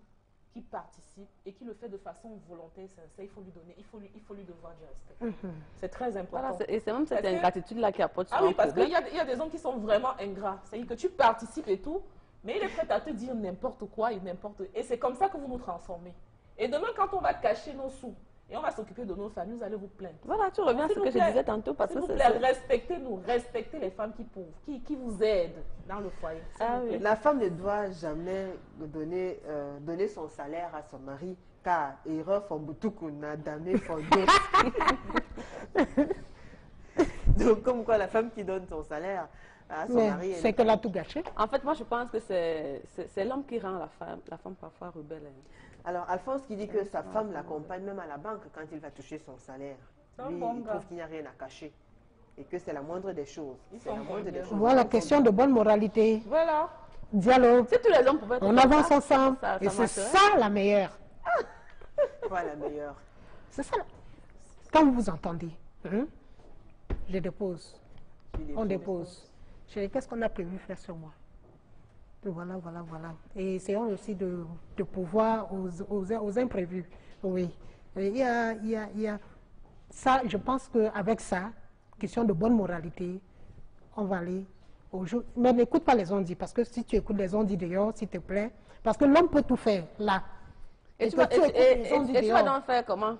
Speaker 4: qui participe et qui le fait de façon volontaire, sincère, il faut lui donner, il faut lui devoir du respect. C'est très important.
Speaker 2: Voilà, et c'est même cette ingratitude-là qui apporte
Speaker 4: Ah
Speaker 2: souvent
Speaker 4: oui, parce qu'il
Speaker 2: problème.
Speaker 4: y a des hommes qui sont vraiment ingrats. C'est-à-dire que tu participes et tout, mais il est prêt à te dire n'importe quoi et n'importe... Et c'est comme ça que vous nous transformez. Et demain, quand on va cacher nos sous et on va s'occuper de nos familles, vous allez vous plaindre.
Speaker 2: Voilà, tu reviens à ce que je disais tantôt. Parce
Speaker 4: S'il
Speaker 2: que
Speaker 4: vous
Speaker 2: c'est
Speaker 4: plaît, respectez-nous, respectez les femmes qui vous aident dans le foyer.
Speaker 2: Ah oui.
Speaker 1: La femme ne doit jamais donner son salaire à son mari, car erreur n'a damé Donc, comme quoi la femme qui donne son salaire à son mari...
Speaker 3: C'est qu'elle a tout gâché.
Speaker 2: En fait, moi, je pense que c'est l'homme qui rend la femme parfois rebelle.
Speaker 1: Alors, Alphonse qui dit que sa femme l'accompagne même à la banque quand il va toucher son salaire. Lui, il trouve qu'il n'y a rien à cacher. Et que c'est la moindre des choses.
Speaker 3: Voilà la question de bonne moralité.
Speaker 4: Voilà.
Speaker 3: Dialogue.
Speaker 2: Si tous les hommes pouvaient être
Speaker 3: On
Speaker 2: comme
Speaker 3: avance
Speaker 2: ça,
Speaker 3: ensemble.
Speaker 2: ça
Speaker 3: Et c'est
Speaker 2: marcherait.
Speaker 3: ça la meilleure.
Speaker 1: Voilà la meilleure.
Speaker 3: C'est ça. Quand vous vous entendez, hein, je dépose. On dépose. Je dis, qu'est-ce qu'on a prévu faire sur moi? Voilà. Et essayons aussi de pouvoir aux imprévus. Oui. Et il y a ça, je pense qu'avec ça, question de bonne moralité, on va aller au jour. Mais n'écoute pas les ondits, parce que si tu écoutes les ondits dehors, s'il te plaît, parce que l'homme peut tout faire là.
Speaker 2: Et tu vas donc faire comment?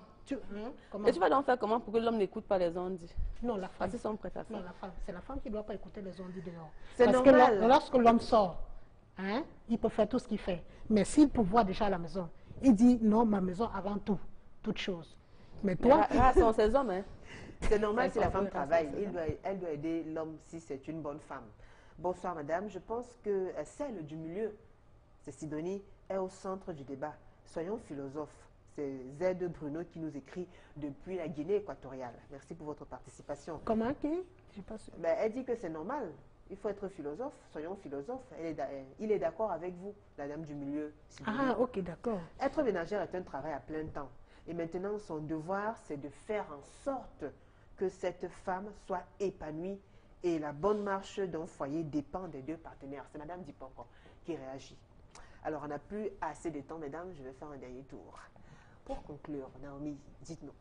Speaker 3: Comment?
Speaker 2: Et tu vas donc faire comment pour que l'homme n'écoute pas les ondits?
Speaker 3: Non, la femme.
Speaker 2: Parce qu'ils sont prêts à ça.
Speaker 3: Non, la femme. C'est la femme qui ne doit pas écouter les ondits dehors.
Speaker 1: C'est
Speaker 3: Parce
Speaker 1: normal.
Speaker 3: que lorsque l'homme sort, hein, il peut faire tout ce qu'il fait. Mais s'il peut voir déjà à la maison, il dit non, ma maison avant tout, toute chose. Mais toi...
Speaker 2: sont ces hommes, hein.
Speaker 1: C'est normal si la femme travaille. Elle doit aider l'homme si c'est une bonne femme. Bonsoir madame, je pense que celle du milieu, c'est Sidonie, est au centre du débat. Soyons philosophes. C'est Z Bruno qui nous écrit depuis la Guinée équatoriale. Merci pour votre participation.
Speaker 3: Comment qui? J'ai pas su.
Speaker 1: Ben, elle dit que c'est normal. Il faut être philosophe. Soyons philosophes. Il est d'accord avec vous, la dame du milieu. Sidonie.
Speaker 3: Ah, ok, d'accord.
Speaker 1: Être ménagère est un travail à plein temps. Et maintenant, son devoir, c'est de faire en sorte que cette femme soit épanouie. Et la bonne marche d'un foyer dépend des deux partenaires. C'est madame Dipoko qui réagit. Alors, on n'a plus assez de temps, mesdames. Je vais faire un dernier tour. Pour conclure, Naomi, dites-nous.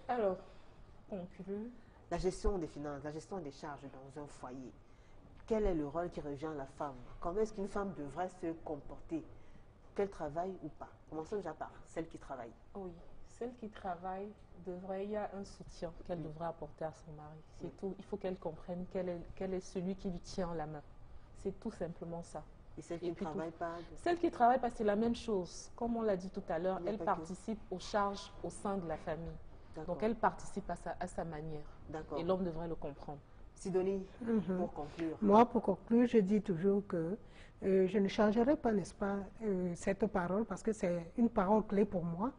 Speaker 4: Alors, conclure.
Speaker 1: La gestion des finances, la gestion des charges dans un foyer. Quel est le rôle qui revient à la femme? Comment est-ce qu'une femme devrait se comporter? Qu'elle travaille ou pas? Commençons déjà par celle qui travaille.
Speaker 4: Oui, celle qui travaille il y a un soutien qu'elle devrait apporter à son mari. C'est tout. Il faut qu'elle comprenne quel est celui qui lui tient la main. C'est tout simplement ça.
Speaker 1: Et celle qui ne travaille pas?
Speaker 4: Celle qui travaille pas, c'est la même chose. Comme on l'a dit tout à l'heure, elle
Speaker 1: pas
Speaker 4: participe aux charges au sein de la famille. Donc elle participe à sa manière. Et l'homme devrait le comprendre.
Speaker 1: Sidonie, pour conclure.
Speaker 3: Moi, pour conclure, je dis toujours que je ne changerai pas, n'est-ce pas, cette parole, parce que c'est une parole clé pour moi.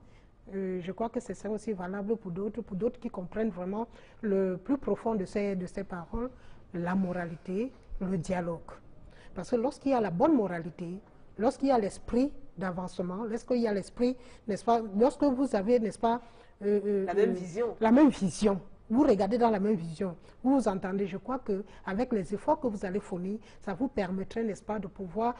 Speaker 3: Je crois que c'est ça aussi valable pour d'autres qui comprennent vraiment le plus profond de ces paroles, la moralité, le dialogue. Parce que lorsqu'il y a la bonne moralité, lorsqu'il y a l'esprit d'avancement, lorsqu'il y a l'esprit, n'est-ce pas, lorsque vous avez, n'est-ce pas,
Speaker 1: la même vision.
Speaker 3: La même vision. Vous regardez dans la même vision, vous vous entendez. Je crois qu'avec les efforts que vous allez fournir, ça vous permettrait, n'est-ce pas, de pouvoir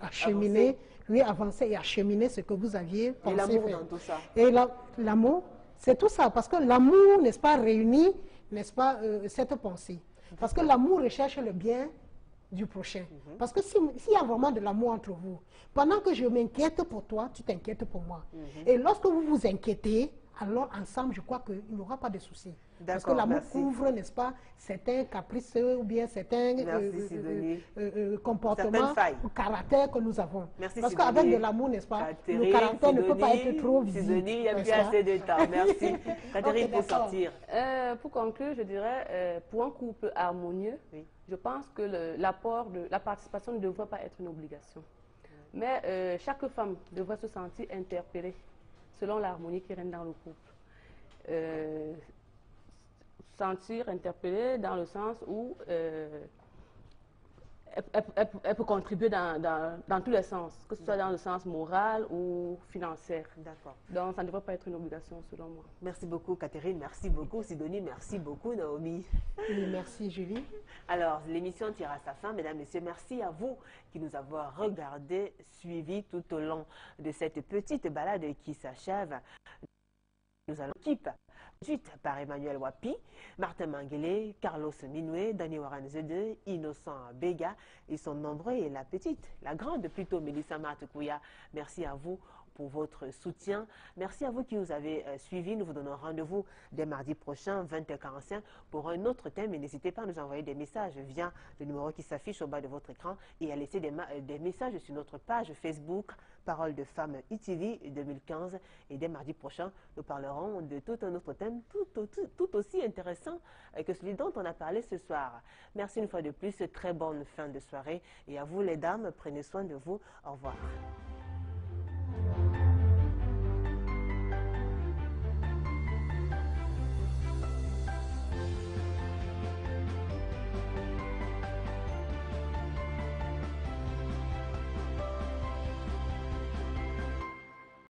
Speaker 3: acheminer, avancer et acheminer ce que vous aviez pensé faire.
Speaker 1: Et l'amour dans tout ça.
Speaker 3: Et l'amour, c'est tout ça, parce que l'amour, n'est-ce pas, réunit, n'est-ce pas, cette pensée. Parce que l'amour recherche le bien du prochain. Parce que s'il y a vraiment de l'amour entre vous, pendant que je m'inquiète pour toi, tu t'inquiètes pour moi. Et lorsque vous vous inquiétez, alors ensemble, je crois qu'il n'y aura pas de souci. Parce que l'amour couvre, n'est-ce pas, certains caprices ou bien certains comportements ou caractères que nous avons. Parce qu'avec de l'amour, n'est-ce pas, le caractère ne peut pas être trop visible.
Speaker 1: Il n'y a plus assez de temps. Merci. Catherine, pour sortir.
Speaker 2: Pour conclure, je dirais, pour un couple harmonieux, je pense que la participation ne devrait pas être une obligation. Mais chaque femme devrait se sentir interpellée selon l'harmonie qui règne dans le couple. Sentir interpellée dans le sens où elle peut contribuer dans tous les sens, que ce soit dans le sens moral ou financier.
Speaker 1: D'accord.
Speaker 2: Donc, ça ne devrait pas être une obligation, selon moi.
Speaker 1: Merci beaucoup, Catherine. Merci beaucoup, Sidonie. Merci beaucoup, Naomi.
Speaker 3: Oui, merci, Julie.
Speaker 1: Alors, l'émission tire à sa fin. Mesdames, Messieurs, merci à vous qui nous avez regardés, suivis tout au long de cette petite balade qui s'achève. Nous allons équipe suite par Emmanuel Wapi, Martin Manguele, Carlos Minoué, Dani Warren Zede, Innocent Bega. Ils sont nombreux et la petite, la grande plutôt, Mélissa Martekouya. Merci à vous pour votre soutien. Merci à vous qui nous avez suivis. Nous vous donnons rendez-vous dès mardi prochain, 20h45, pour un autre thème. Et n'hésitez pas à nous envoyer des messages via le numéro qui s'affiche au bas de votre écran et à laisser des messages sur notre page Facebook, Parole de Femmes ITV 2015. Et dès mardi prochain, nous parlerons de tout un autre thème, tout aussi intéressant que celui dont on a parlé ce soir. Merci une fois de plus. Très bonne fin de soirée. Et à vous les dames, prenez soin de vous. Au revoir.